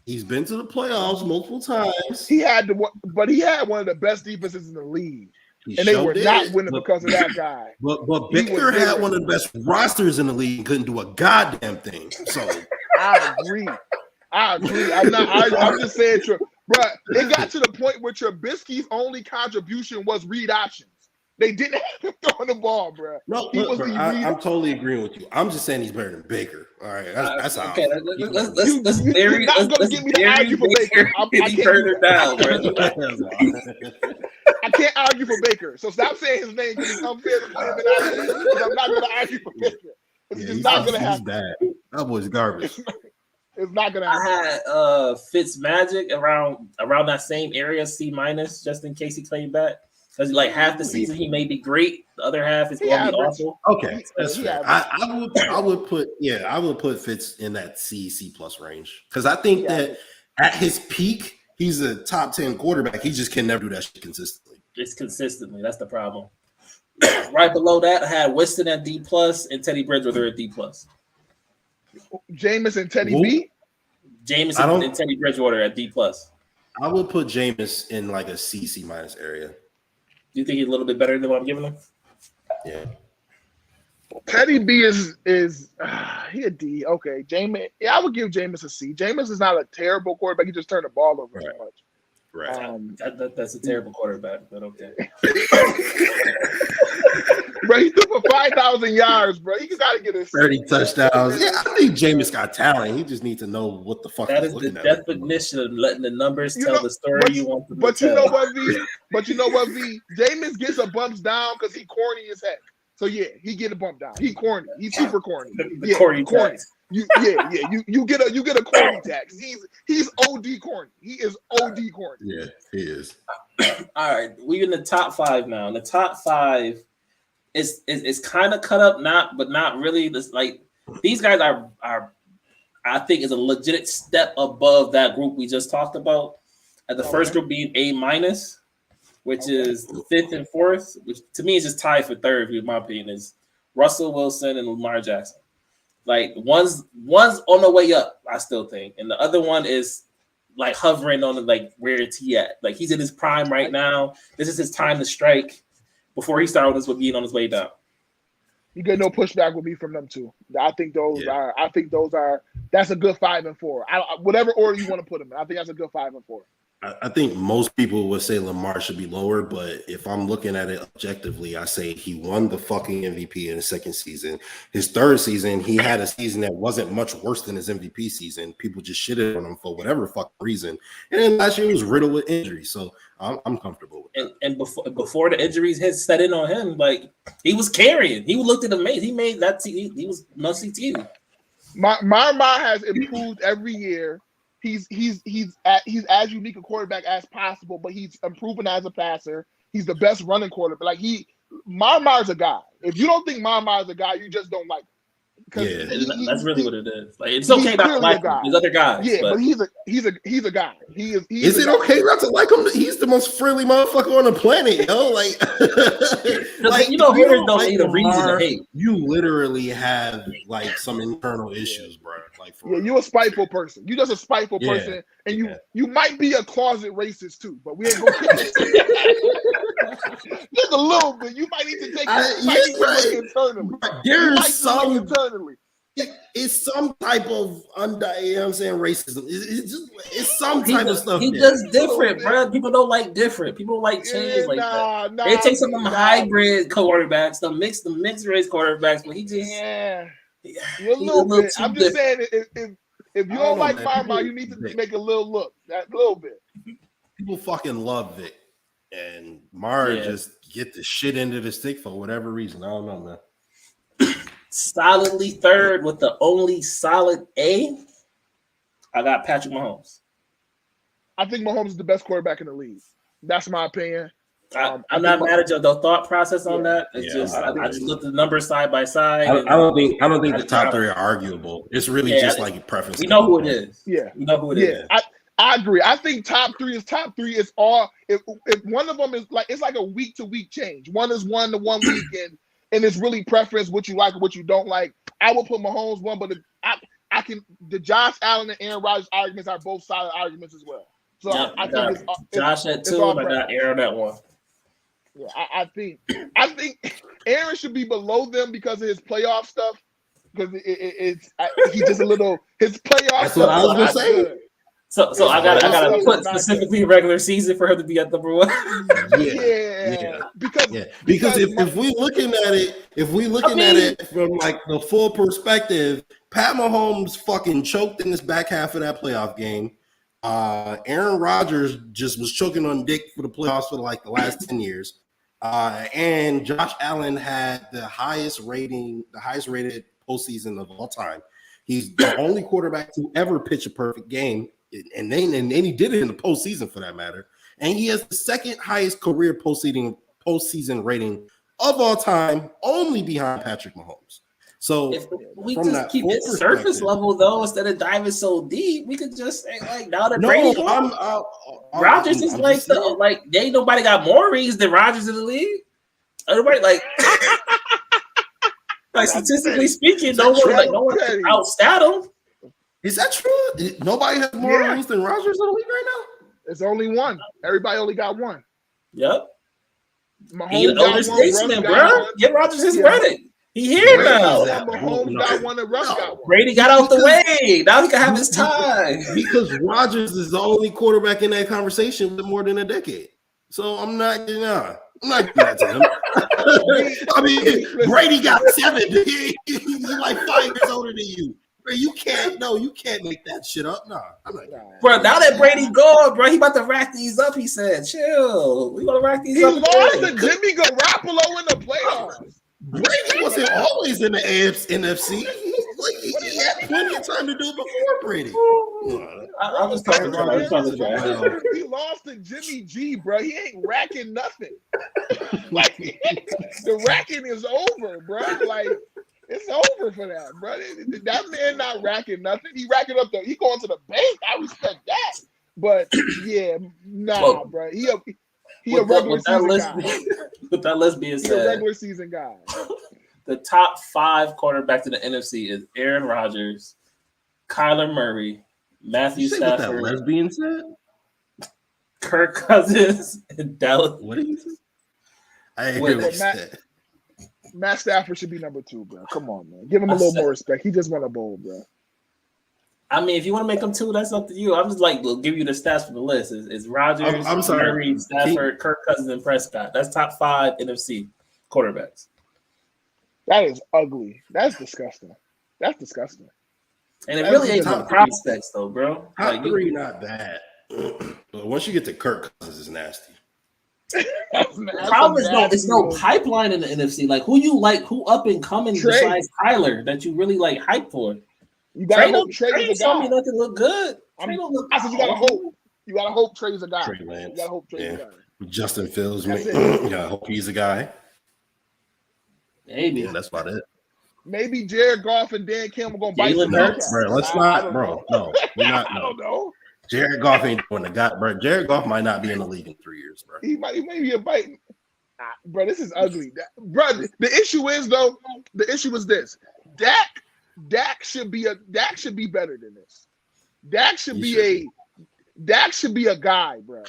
He's been to the playoffs multiple times. He had one of the best defenses in the league. They were not winning because of that guy. But Baker had one of the best rosters in the league and couldn't do a goddamn thing. So I agree. I'm just saying, bro, it got to the point where Trubisky's only contribution was read options. They didn't have him throwing the ball, bro. No, I'm totally agreeing with you. I'm just saying he's better than Baker. All right, that's how. Okay, let's bury. You're not gonna get me to argue for Baker. I can't argue for Baker. So stop saying his name because it's unfair to play him in argue. I'm not gonna argue for Baker. It's just not gonna happen. Bad. That boy's garbage. It's not gonna happen. I had Fitzmagic around that same area, C-, just in case he came back. Because like half the season he may be great, the other half is going to be awful. Okay, that's fair. I would put Fitz in that C+ range because I think that at his peak he's a top 10 quarterback. He just can never do that shit consistently. Just consistently, that's the problem. Right below that, I had Winston at D+ and Teddy Bridgewater at D+. Jameis and Teddy B. Jameis and Teddy Bridgewater at D+. I would put Jameis in like a C minus area. Do you think he's a little bit better than what I'm giving him? Yeah. Teddy B is he a D? Okay, Jameis. Yeah, I would give Jameis a C. Jameis is not a terrible quarterback. He just turned the ball over too much. Right. That's a terrible quarterback, but okay. Bro, he threw for 5,000 yards, bro. You got to get his 30 touchdowns. Yeah, I think Jameis got talent. He just needs to know what the fuck. That is the definition of letting the numbers tell the story you want to tell. But you know what, V? Jameis gets a bumps down because he corny as heck. So yeah, he get a bump down. He corny. He's super corny. The corny. You get a corny tax. He's OD corny. He is OD corny. Yeah, he is. All right, we're in the top 5 now. In the top 5 is kind of cut up, but not really. This like these guys are I think is a legit step above that group we just talked about. At the first group being A-, which is 5th and 4th, which to me is just tied for 3rd, in my opinion, is Russell Wilson and Lamar Jackson. Like one's on the way up, I still think, and the other one is like hovering on like where it's he at. Like he's in his prime right now. This is his time to strike before he started with being on his way down. You get no pushback with me from them too. I think those are. That's a good 5 and 4. Whatever order you want to put them in, I think that's a good 5 and 4. I think most people would say Lamar should be lower, but if I'm looking at it objectively, I say he won the fucking MVP in his 2nd season. His 3rd season, he had a season that wasn't much worse than his MVP season. People just shitted on him for whatever fucking reason. And then last year he was riddled with injuries, so I'm comfortable with that. And before the injuries had set in on him, like he was carrying. He looked amazing. He made that. He was must-see TV. My has improved every year. He's as unique a quarterback as possible, but he's improving as a passer. He's the best running quarterback. Like Marmar's a guy. If you don't think Marmar's a guy, you just don't like him. Yeah, that's really what it is. Like it's okay not to like him. There's other guys. Yeah, but he's a guy. Is it okay not to like him? He's the most friendly motherfucker on the planet, yo. Like, haters don't need a reason to hate. You literally have like some internal issues, bro. Like, you're a spiteful person. You're just a spiteful person, and you might be a closet racist too. But we ain't gonna get just a little bit. You might need to take look internally. There's some internally. It's some type of racism. It's some type of stuff. He does different, bro. People don't like different. People don't like change that. They take some of them hybrid quarterbacks, the mixed race quarterbacks, but he just you're a little bit. I'm just saying, if you don't like Marmar, you need to make a little look. That little bit. People fucking love Vic, and Mar just get the shit into the stick for whatever reason. I don't know, man. Solidly 3rd with the only solid A. I got Patrick Mahomes. I think Mahomes is the best quarterback in the league. That's my opinion. I'm not mad at the thought process on that. It's just I just looked at the numbers side by side. I don't think the top 3 are arguable. It's really just like preference. We know who it is. Yeah, we know who it is. I agree. I think top 3 is top 3. It's all if one of them is like it's like a week to week change. One is 1 to 1 week and it's really preference what you like and what you don't like. I will put Mahomes 1, but the Josh Allen and Aaron Rodgers arguments are both solid arguments as well. So I think it's Josh at 2, and I got Aaron at 1. Yeah, I think Aaron should be below them because of his playoff stuff. Because he's just a little his playoff. That's what I was gonna say. Good. So I gotta put specifically regular season for him to be at number 1. Because if we looking at it from like the full perspective, Pat Mahomes fucking choked in this back half of that playoff game. Aaron Rodgers just was choking on dick for the playoffs for like the last 10 years. And Josh Allen had the highest rated postseason of all time. He's the only quarterback to ever pitch a perfect game. And he did it in the postseason for that matter. And he has the 2nd highest career postseason rating of all time, only behind Patrick Mahomes. So if we just keep it surface level though, instead of diving so deep, we could just say like now that Brady. Rodgers is like ain't nobody got more rings than Rodgers in the league. Right, like statistically speaking, no one can outstat him. Is that true? Nobody has more rings than Rodgers in the league right now? It's only one. Everybody only got one. Yep. He's an older statesman, bro. Get Rodgers his credit. He here now. Mahomes got one and Russ got one. Brady got out the way. Now he can have his time. Because Rodgers is the only quarterback in that conversation with more than a decade. So I'm not giving that to him. I mean, Brady got 7. He's like 5 years older than you. Bro, you can't make that shit up. Nah, I'm not. Bro, now that Brady gone, bro, he about to rack these up. He said, "Chill, we gonna rack these up." He lost to Jimmy Garoppolo in the playoffs. Brady wasn't always in the NFC. He had plenty of time to do it before Brady. I'm just talking about. He lost to Jimmy G, bro. He ain't racking nothing. Like the racking is over, bro. Like. It's over for that, bro. That man not racking nothing. He racking up he going to the bank. I respect that. But yeah, nah, bro. He a regular season guy. With that list being said, he a regular season guy. The top 5 quarterbacks in the NFC is Aaron Rodgers, Kyler Murray, Matthew Stafford. With that list being said, Kirk Cousins, and Dallas. What did you say? I hear what you said. Matt Stafford should be number 2, bro. Come on, man. Give him a little more respect. He just won a bowl, bro. I mean, if you want to make him 2, that's up to you. I'm just like, we'll give you the stats for the list. It's Rodgers, Murray, Stafford, Kirk Cousins, and Prescott. That's top 5 NFC quarterbacks. That is ugly. That's disgusting. And it really ain't top prospects, though, bro. Top 3 not bad. But once you get to Kirk Cousins, it's nasty. The problem is there's no pipeline in the NFC. Like who up and coming besides Kyler that you really like hype for? You gotta hope Trey's a guy. Me nothing look good. I said you gotta hope. You gotta hope Trey's a guy. Trey Lance. You gotta hope Trey's a guy. Justin Fields, you gotta hope he's a guy. Maybe that's about it. Maybe Jared Goff and Dan Campbell gonna bite some bro. Let's not, bro. No, we're not. I don't know. Jared Goff ain't doing the guy, bro. Jared Goff might not be in the league in 3 years, bro. He may be a bite. Bro, this is ugly. Bro, the issue is this. Dak should be better than this. Dak should be a guy, bro.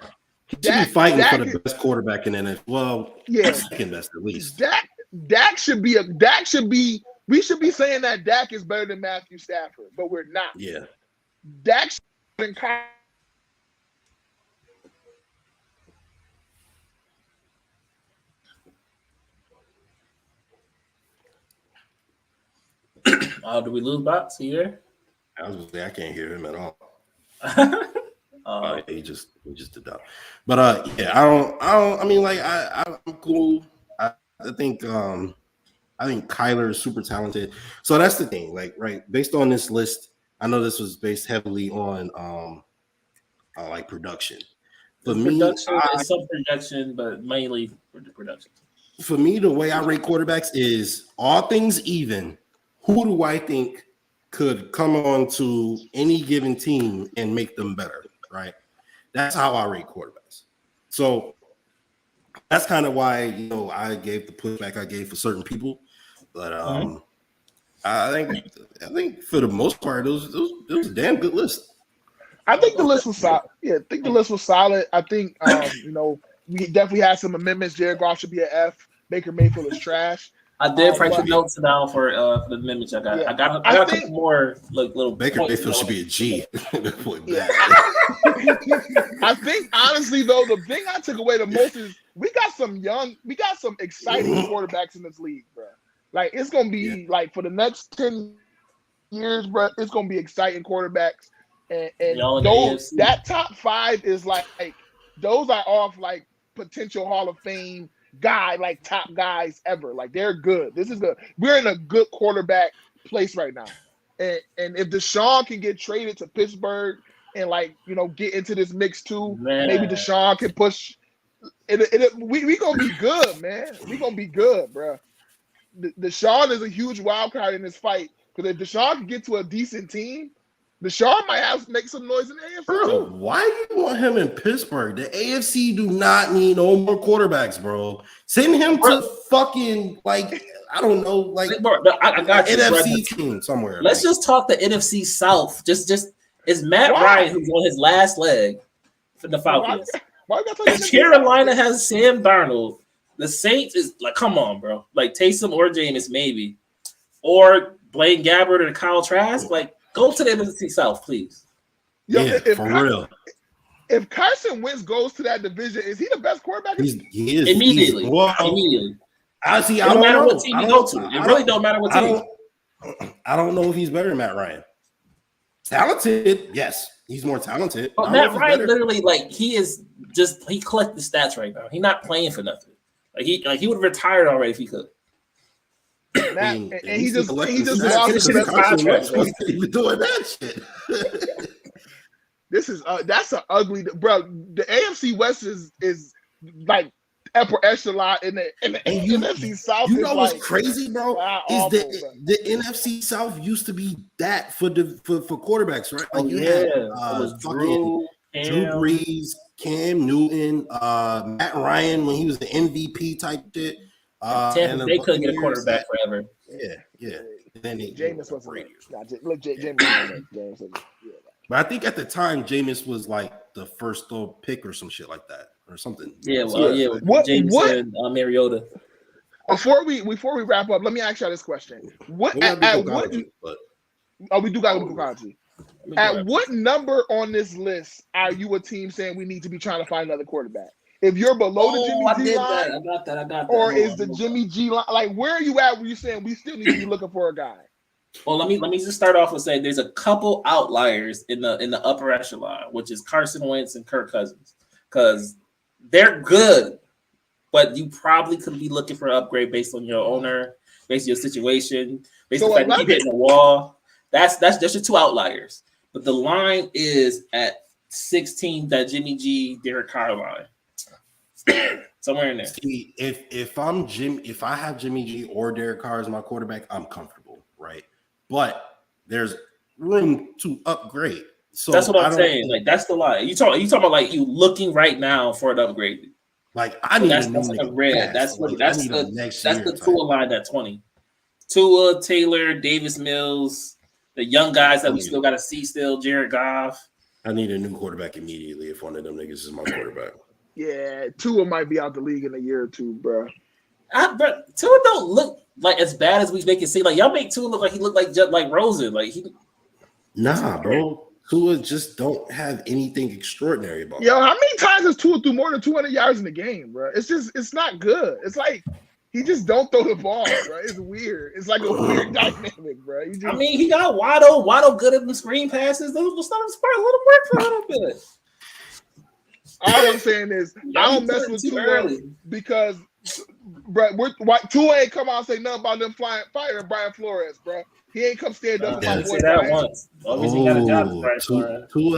He should be fighting for the best quarterback in NFL. Well, second best at least. Dak should be. We should be saying that Dak is better than Matthew Stafford, but we're not. Yeah. Dak. Do we lose Box here? I can't hear him at all. He just did that. But I mean, like I'm cool. I think Kyler is super talented. So that's the thing. Like, right, based on this list, I know this was based heavily on like production. For me, some production, but mainly for the production. For me, the way I rate quarterbacks is all things even. Who do I think could come on to any given team and make them better, right? That's how I rate quarterbacks. So that's kind of why, I gave the pushback I gave for certain people. But I think for the most part, it was a damn good list. I think the list was solid. Yeah, I think the list was solid. I think, we definitely had some amendments. Jared Goff should be an F. Baker Mayfield is trash. I did write the notes down for the amendments I got. Yeah. I got a couple more little Baker Mayfield should be a G. I think honestly though, the thing I took away the most is we got some exciting quarterbacks in this league, bro. Like it's gonna be like for the next 10 years, bro. It's gonna be exciting quarterbacks, and that top 5 is like those are off like potential Hall of Fame guy, like top guys ever. Like they're good. This is good. We're in a good quarterback place right now. And if Deshaun can get traded to Pittsburgh and get into this mix too, maybe Deshaun can push. We gonna be good, man. We gonna be good, bro. Deshaun is a huge wild card in this fight because if Deshaun can get to a decent team, Deshaun might have to make some noise in the AFC. Bro, why do you want him in Pittsburgh? The AFC do not need no more quarterbacks, bro. Send him to fucking like I don't know, like I got you, NFC team somewhere. Let's just talk the NFC South. Just is Matt Ryan who's on his last leg for the Falcons. Carolina has Sam Darnold. The Saints is like, come on, bro. Like Taysom or Jameis, maybe. Or Blaine Gabbert or Kyle Trask. Like, go to the NFC South, please. Yeah, for real. If Carson Wentz goes to that division, is he the best quarterback? He is. Immediately. Immediately. Honestly, it don't matter what team you go to. It really don't matter what team. I don't know if he's better than Matt Ryan. Talented, yes. He's more talented. But Matt Ryan literally, like, he collects the stats right now. He's not playing for nothing. He would have retired already if he could. And he just lost his contract. He was doing that shit. This is that's an ugly, bro. The AFC West is like upper echelon in the NFC South. You know what's crazy, bro? Is the NFC South used to be that for quarterbacks, right? Like you had Drew Brees, Cam Newton, Matt Ryan when he was the MVP type shit. And they couldn't get a quarterback forever. Yeah. And then Jameis was Jameis. But I think at the time Jameis was like the first pick or some shit like that or something. Yeah, Jameis and Mariota. Before we wrap up, let me ask y'all this question: we do got Kokaji. At what number on this list are you a team saying we need to be trying to find another quarterback? If you're below the Jimmy G line, I got that. Or is the Jimmy G line like where are you at? Where you saying we still need to be looking for a guy? Well, let me just start off with saying there's a couple outliers in the upper echelon, which is Carson Wentz and Kirk Cousins, because they're good, but you probably could be looking for an upgrade based on your owner, based on your situation, based on the fact that you hitting the wall. That's your two outliers. But the line is at 16, that Jimmy G, Derek Carr line. Somewhere in there. See, if I have Jimmy G or Derek Carr as my quarterback, I'm comfortable, right? But there's room to upgrade. So that's what I'm saying. Like that's the line. You talking about like you looking right now for an upgrade. Like I need that's like a red. That's the Tua line at 20. Tua, Taylor, Davis Mills, the young guys that we still got to see still. Jared Goff. I need a new quarterback immediately if one of them niggas is my quarterback. Yeah, Tua might be out the league in a year or two, bro. But Tua don't look like as bad as we make it seem. Like y'all make Tua look like he looked like just like Rosen. Like he. Nah, bro. Tua just don't have anything extraordinary about. Yo, how many times has Tua threw more than 200 yards in the game, bro? It's not good. It's like he just don't throw the ball, bro. It's weird. It's like a weird dynamic, bro. He got Waddle good at the screen passes. Let him work for a little bit. All I'm saying is I don't mess with Tua because, bro, Tua ain't come out and say nothing about them firing Brian Flores, bro. He ain't come stand up. Tua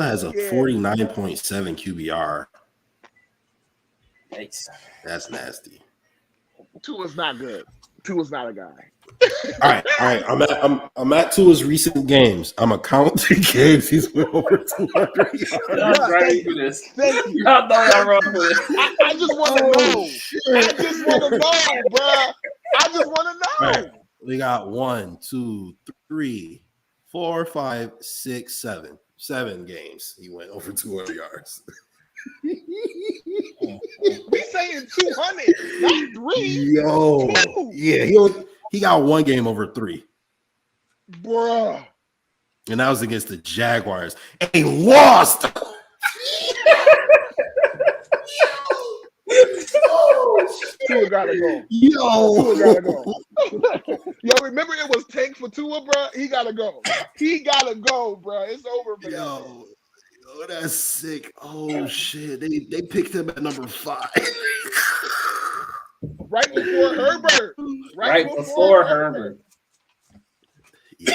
has a 49.7 QBR. Yikes. That's nasty. Tua's not good. Tua's not a guy. All right. I'm at Tua's recent games. I'm a count the games he's went over 200 yards. Thank you. Y'all know y'all wrong with it. I just want to know. I just want to know, bro. I just want to know. Right. We got 1, 2, 3, 4, 5, 6, 7. 7 games he went over 200 yards. We saying 200, not 3. Yo, 2. Yeah, he got 1 game over 3, bruh, and that was against the Jaguars. And he lost. Tua gotta go. Tua gotta go. Yo, remember it was tank for Tua, bro. He gotta go. Bro. It's over for Yo, that's sick. Oh shit, they picked him at number 5. Right before Herbert. Right before Herbert. Yo.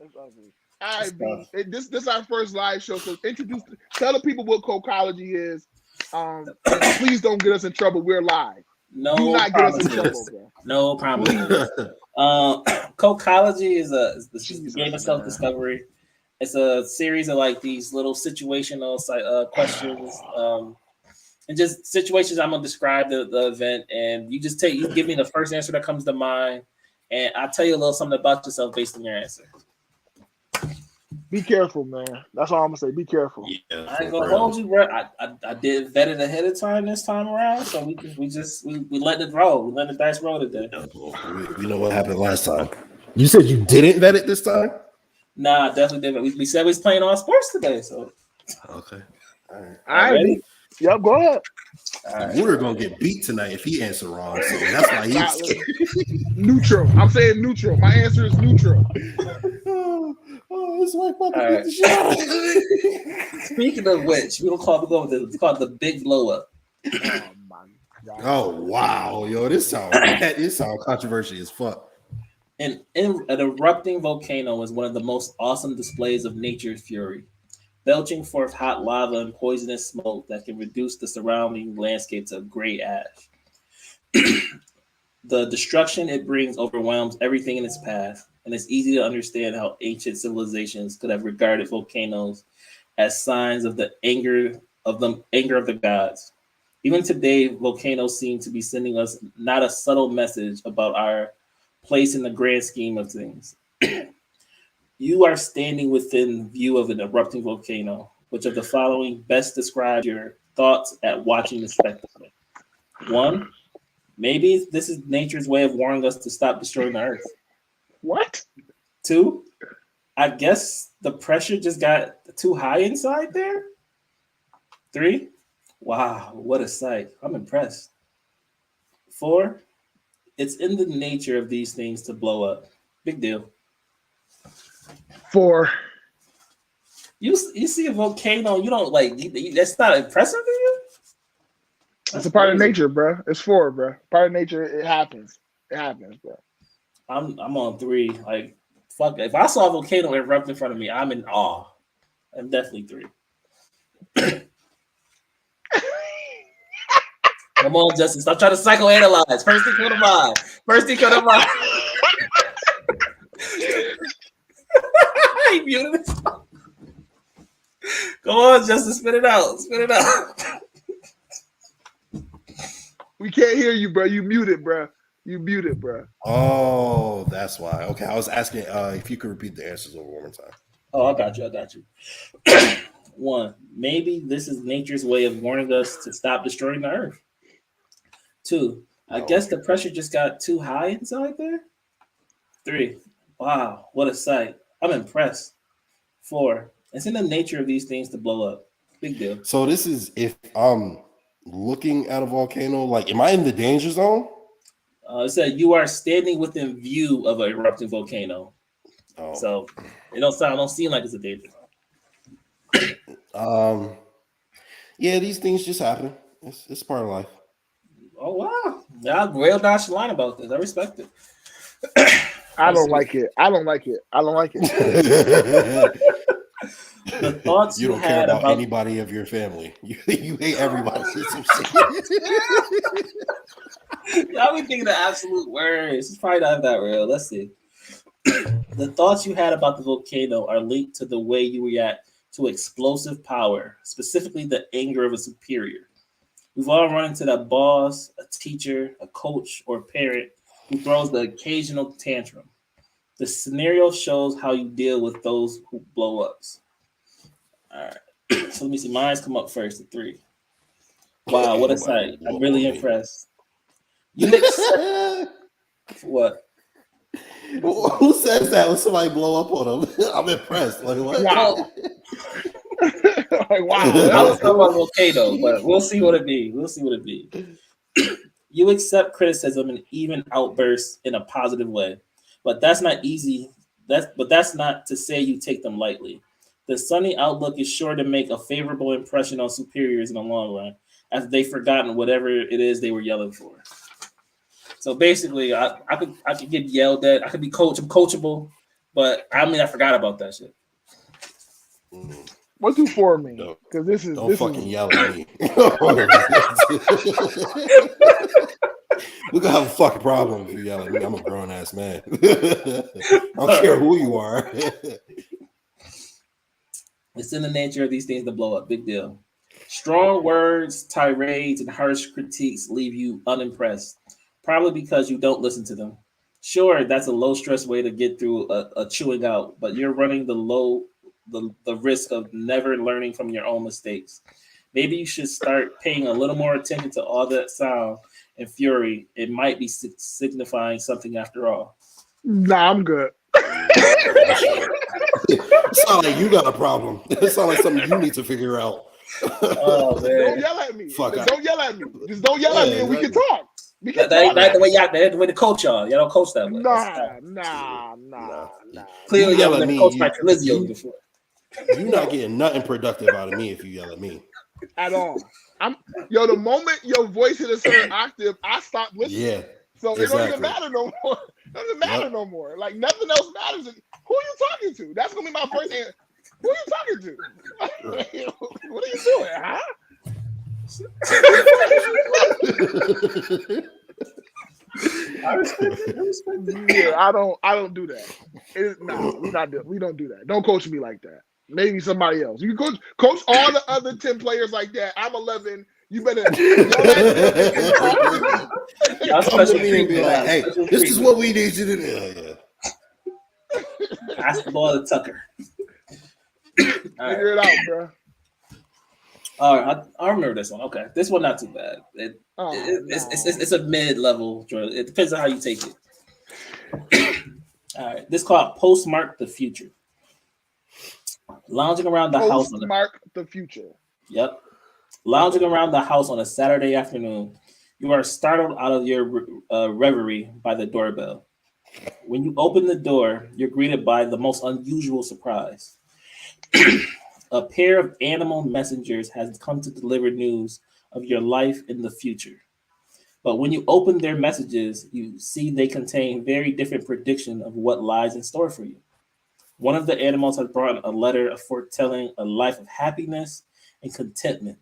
That's ugly. This is our first live show, so tell the people what Kokology is. And please don't get us in trouble. We're live. No, do not get us in trouble, bro. No problem. Kokology is the game of self-discovery. It's a series of like these little situational questions, and just situations. I'm gonna describe the event, and you give me the first answer that comes to mind, and I'll tell you a little something about yourself based on your answer. Be careful, man. That's all I'm gonna say. Be careful. Yeah, I ain't gonna hold you, bro. I did vet it ahead of time this time around, so we let it roll. We let the dice roll today. We know what happened last time. You said you didn't vet it this time? Nah, I definitely didn't. We said we was playing all sports today, so okay. All right. Yep, go ahead. Right. We're gonna get beat tonight if he answers wrong, so that's why he's scared. Neutral. I'm saying neutral. My answer is neutral. It's like fucking shit out of me. Speaking of which, we're gonna go with it's called the big blow up. Oh my god. Oh wow, yo, this sound controversial as fuck. An erupting volcano is one of the most awesome displays of nature's fury, belching forth hot lava and poisonous smoke that can reduce the surrounding landscape to gray ash. The destruction it brings overwhelms everything in its path, and it's easy to understand how ancient civilizations could have regarded volcanoes as signs of the anger of the gods. Even today, volcanoes seem to be sending us not a subtle message about our place in the grand scheme of things. You are standing within view of an erupting volcano. Which of the following best describes your thoughts at watching the spectacle? 1, maybe this is nature's way of warning us to stop destroying the earth. What? 2, I guess the pressure just got too high inside there. 3, wow, what a sight. I'm impressed. 4, it's in the nature of these things to blow up. Big deal. 4. You see a volcano, you don't like, that's not impressive to you? It's a part of nature, bro. It's 4, bro. Part of nature, it happens. It happens, bro. I'm on 3. Like, fuck, if I saw a volcano erupt in front of me, I'm in awe. I'm definitely 3. Come on, Justin. Stop trying to psychoanalyze. First thing come to mind. He muted it. Come on, Justin. Spit it out. We can't hear you, bro. You muted, bro. Oh, that's why. Okay, I was asking if you could repeat the answers over one more time. Oh, I got you. 1, maybe this is nature's way of warning us to stop destroying the earth. 2, I guess the pressure just got too high inside there. 3, wow, what a sight. I'm impressed. 4, it's in the nature of these things to blow up. Big deal. So this is if I'm looking at a volcano, like, am I in the danger zone? It said you are standing within view of an erupting volcano. Oh. So it don't seem like it's a danger zone. Yeah, these things just happen. It's part of life. Oh wow! Yeah, I'm real nonchalant about this. I respect it. I don't like it. The thoughts you don't care about anybody of your family. You hate everybody. Y'all be thinking the absolute worst. It's probably not that real. Let's see. The thoughts you had about the volcano are linked to the way you react to explosive power, specifically the anger of a superior. We've all run into that boss, a teacher, a coach, or a parent who throws the occasional tantrum. The scenario shows how you deal with those who blow ups. All right. So let me see. Mine's come up first at 3. Wow, what a sight. I'm really impressed. You what? Who says that when somebody blow up on them? I'm impressed. Like, what? Wow. Like, wow. I was talking about volcano, but we'll see what it be. You accept criticism and even outbursts in a positive way, but that's not easy. That's not to say you take them lightly. The sunny outlook is sure to make a favorable impression on superiors in the long run, after they've forgotten whatever it is they were yelling for. So basically, I could get yelled at. I could be I'm coachable, but I forgot about that shit. What do 4 mean? Because this is yell at me. We're gonna have a fucking problem if you yell at me. I'm a grown ass man. I don't care who you are. It's in the nature of these things to blow up. Big deal. Strong words, tirades, and harsh critiques leave you unimpressed, probably because you don't listen to them. Sure, that's a low stress way to get through a chewing out, but you're running the risk of never learning from your own mistakes. Maybe you should start paying a little more attention to all that sound and fury. It might be signifying something after all. Nah, I'm good. It sounds like you got a problem. It sounds like something you need to figure out. Oh man! Don't yell at me. Don't yell at me. Just don't yell at me, and we can talk. That ain't the way y'all. That's the way to coach y'all. Y'all don't coach that way. Nah. Clearly, y'all been coached by Lizio before. You're not getting nothing productive out of me if you yell at me. At all. The moment your voice hit a certain octave, I stop listening. Yeah. So exactly. It don't even matter no more. It doesn't matter no more. Like nothing else matters. Who are you talking to? That's gonna be my first answer. Who are you talking to? What are you doing, huh? I respect it. Yeah, I don't do that. We don't do that. Don't coach me like that. Maybe somebody else. You coach all the other 10 players like that. I'm 11. You better. Hey, this is what we need you to do. Ask the ball to Tucker. Figure it out, bro. All right, I remember this one. Okay, this one not too bad. It's a mid-level drill. It depends on how you take it. All right, this is called Postmark the Future. Lounging around the house. Postmark the future. Yep. Lounging around the house on a Saturday afternoon, you are startled out of your reverie by the doorbell. When you open the door, you're greeted by the most unusual surprise. A pair of animal messengers has come to deliver news of your life in the future. But when you open their messages, you see they contain very different prediction of what lies in store for you. One of the animals has brought a letter foretelling a life of happiness and contentment.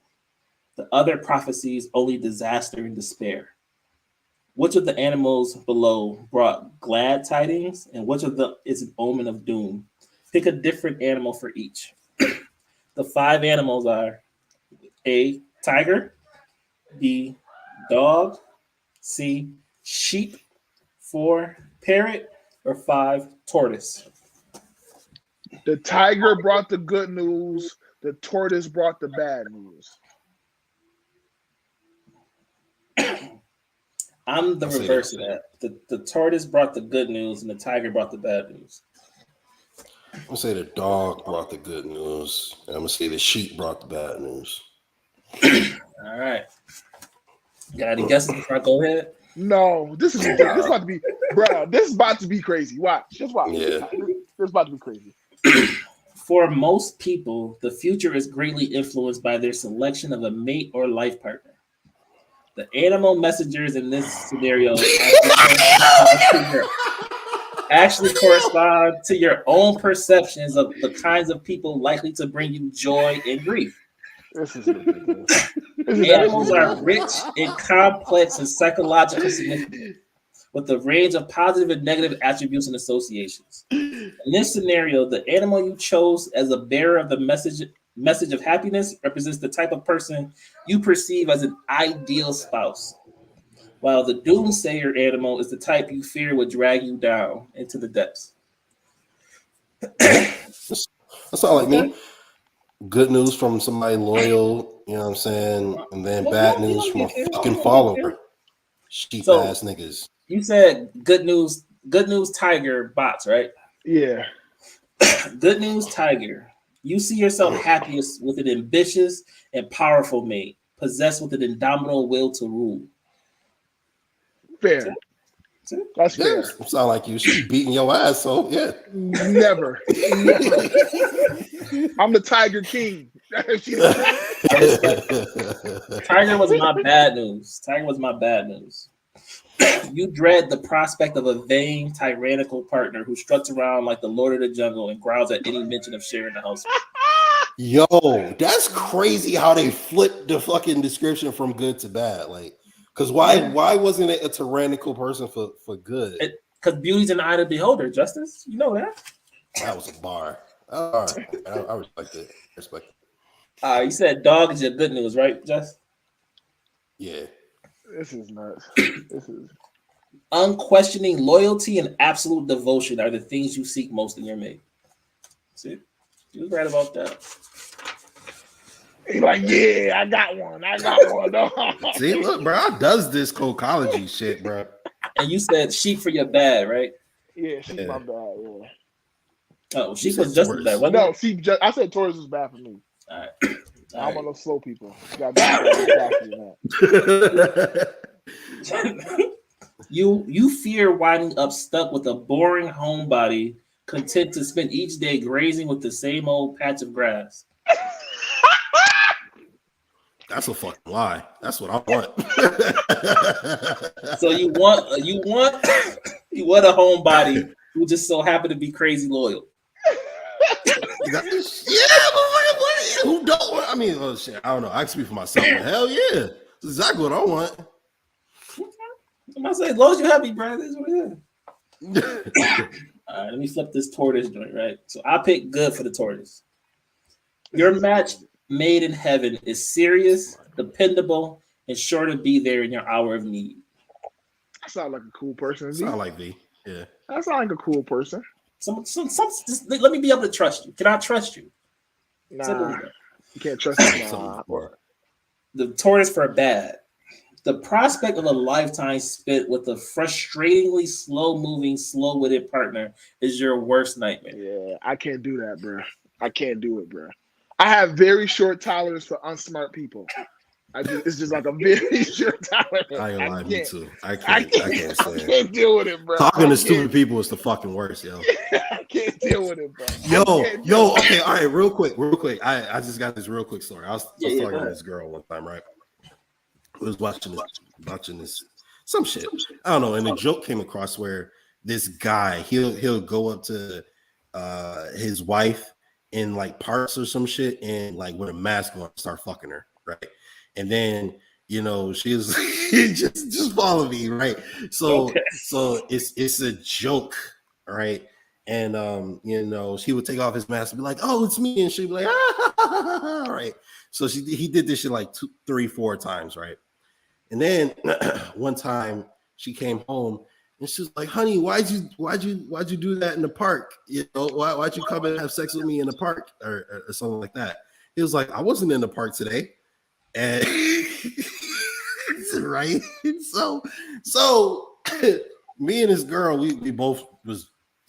The other prophesies only disaster and despair. Which of the animals below brought glad tidings, and which of them is an omen of doom? Pick a different animal for each. The 5 animals are A, tiger, B, dog, C, sheep, 4, parrot, or 5, tortoise. The tiger brought the good news. The tortoise brought the bad news. I'm the reverse of that. The tortoise brought the good news and the tiger brought the bad news. I'm going to say the dog brought the good news. And I'm going to say the sheep brought the bad news. All right. You got any guesses before I go ahead? No, this is ridiculous. This is about to be, bro. This is about to be crazy. Watch. Just watch. Yeah. This is about to be crazy. For most people, the future is greatly influenced by their selection of a mate or life partner. The animal messengers in this scenario actually correspond to your own perceptions of the kinds of people likely to bring you joy and grief. This is ridiculous. Animals are rich in complex and psychological significance, with a range of positive and negative attributes and associations. In this scenario, the animal you chose as a bearer of the message of happiness represents the type of person you perceive as an ideal spouse, while the doomsayer animal is the type you fear would drag you down into the depths. That's not like me. Good news from somebody loyal, you know what I'm saying? And then bad news from a fucking follower. Sheep ass niggas. You said good news tiger bots, right? Yeah. Good news tiger. You see yourself happiest with an ambitious and powerful mate, possessed with an indomitable will to rule. Fair. That's fair. It sound like you should be beating your ass, so yeah. Never. I'm the Tiger King. Tiger was my bad news. You dread the prospect of a vain, tyrannical partner who struts around like the Lord of the Jungle and growls at any mention of sharing the house. Yo, that's crazy how they flipped the fucking description from good to bad. Like, because why wasn't it a tyrannical person for good? Because beauty's in the eye of the beholder, Justice. You know that. That was a bar. All right, I respect it. You said dog is your good news, right, Jess? Yeah. This is nuts. This is unquestioning loyalty and absolute devotion are the things you seek most in your mate. See, you was right about that. He's like, yeah, I got one. See, look, bro, I does this co-college shit, bro. And you said sheep for your bad, right? Yeah, she's my bad. Yeah. Oh, sheep was just as bad. No, I said Taurus was bad for me. All right. I'm one of those slow people. You fear winding up stuck with a boring homebody, content to spend each day grazing with the same old patch of grass. That's a fucking lie. That's what I want. So you want a homebody who just so happen to be crazy loyal. Yeah, but who don't want? I mean, oh shit, I don't know. I can speak for myself. But hell yeah, that's exactly what I want. I'm not saying as long as you're happy, bro. That's what it is. All right, let me flip this tortoise joint, right? So I pick good for the tortoise. Your match made in heaven is serious, dependable, and sure to be there in your hour of need. I sound like a cool person. Sound like V. Yeah. I sound like a cool person. Just, let me be able to trust you. Can I trust you? Nah, you can't trust me. The tortoise for bad. The prospect of a lifetime spent with a frustratingly slow-moving, slow-witted partner is your worst nightmare. Yeah, I can't do that, bro. I can't do it, bro. I have very short tolerance for unsmart people. It's just like a very short tolerance. I ain't lying, me too. I can't deal with it, bro. Talking to stupid people is the fucking worst, yo. I can't deal with it, bro. Yo, okay, all right, real quick. I just got this real quick story. I was talking to this girl one time, right? I was watching this some shit. I don't know, and a joke came across where this guy he'll go up to his wife in like parks or some shit and like with a mask on start fucking her, right? And then she was just follow me, right? So it's a joke, right? And he would take off his mask and be like, "Oh, it's me," and she'd be like, "Ah," right? So he did this shit like 2, 3, 4 times, right? And then one time she came home and she was like, "Honey, why'd you do that in the park? Why'd you come and have sex with me in the park or something like that?" He was like, "I wasn't in the park today." And right. So me and this girl, we both was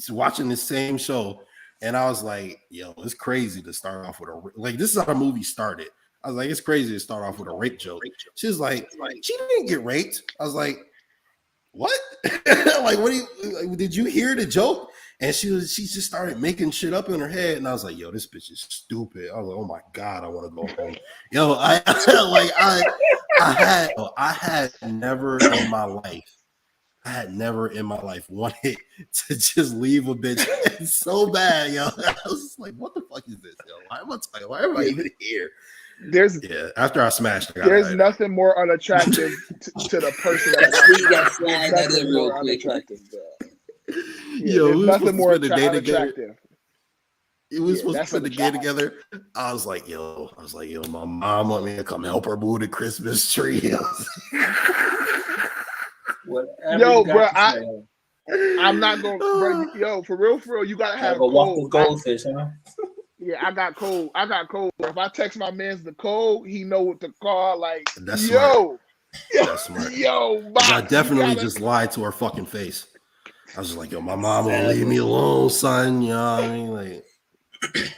watching the same show. And I was like, yo, it's crazy to start off with this is how the movie started. I was like, it's crazy to start off with a rape joke. She was like, she didn't get raped. I was like, what? Like, did you hear the joke? And she just started making shit up in her head. And I was like, yo, this bitch is stupid. I was like, oh my God, I want to go home. Yo, I had never in my life wanted to just leave a bitch so bad, yo. I was like, what the fuck is this, yo? Why am I even here? After I smashed, there's nothing more unattractive to the person that's more unattractive. Yo, there's nothing more unattractive. It was supposed to spend the day together. I was like, yo, my mom want me to come help her move the Christmas tree. Yo, bro, I'm not going. Yo, for real, you gotta have walk with goldfish, huh? Yeah, I got cold. If I text my man's the code, he know what to call. Like, that's smart. That's smart. Yo, I definitely just lied to her fucking face. I was just like, yo, my mom won't leave me alone, son. You know what I mean? Like,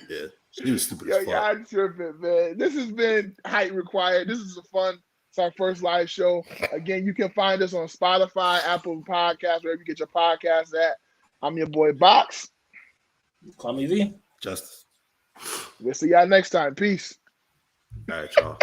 yeah, she was stupid as fuck. Yeah, I'm tripping, man. This has been Height Required. This is it's our first live show. Again, you can find us on Spotify, Apple Podcasts, wherever you get your podcasts at. I'm your boy Box. Call me V. Justice. We'll see y'all next time. Peace. All right, y'all.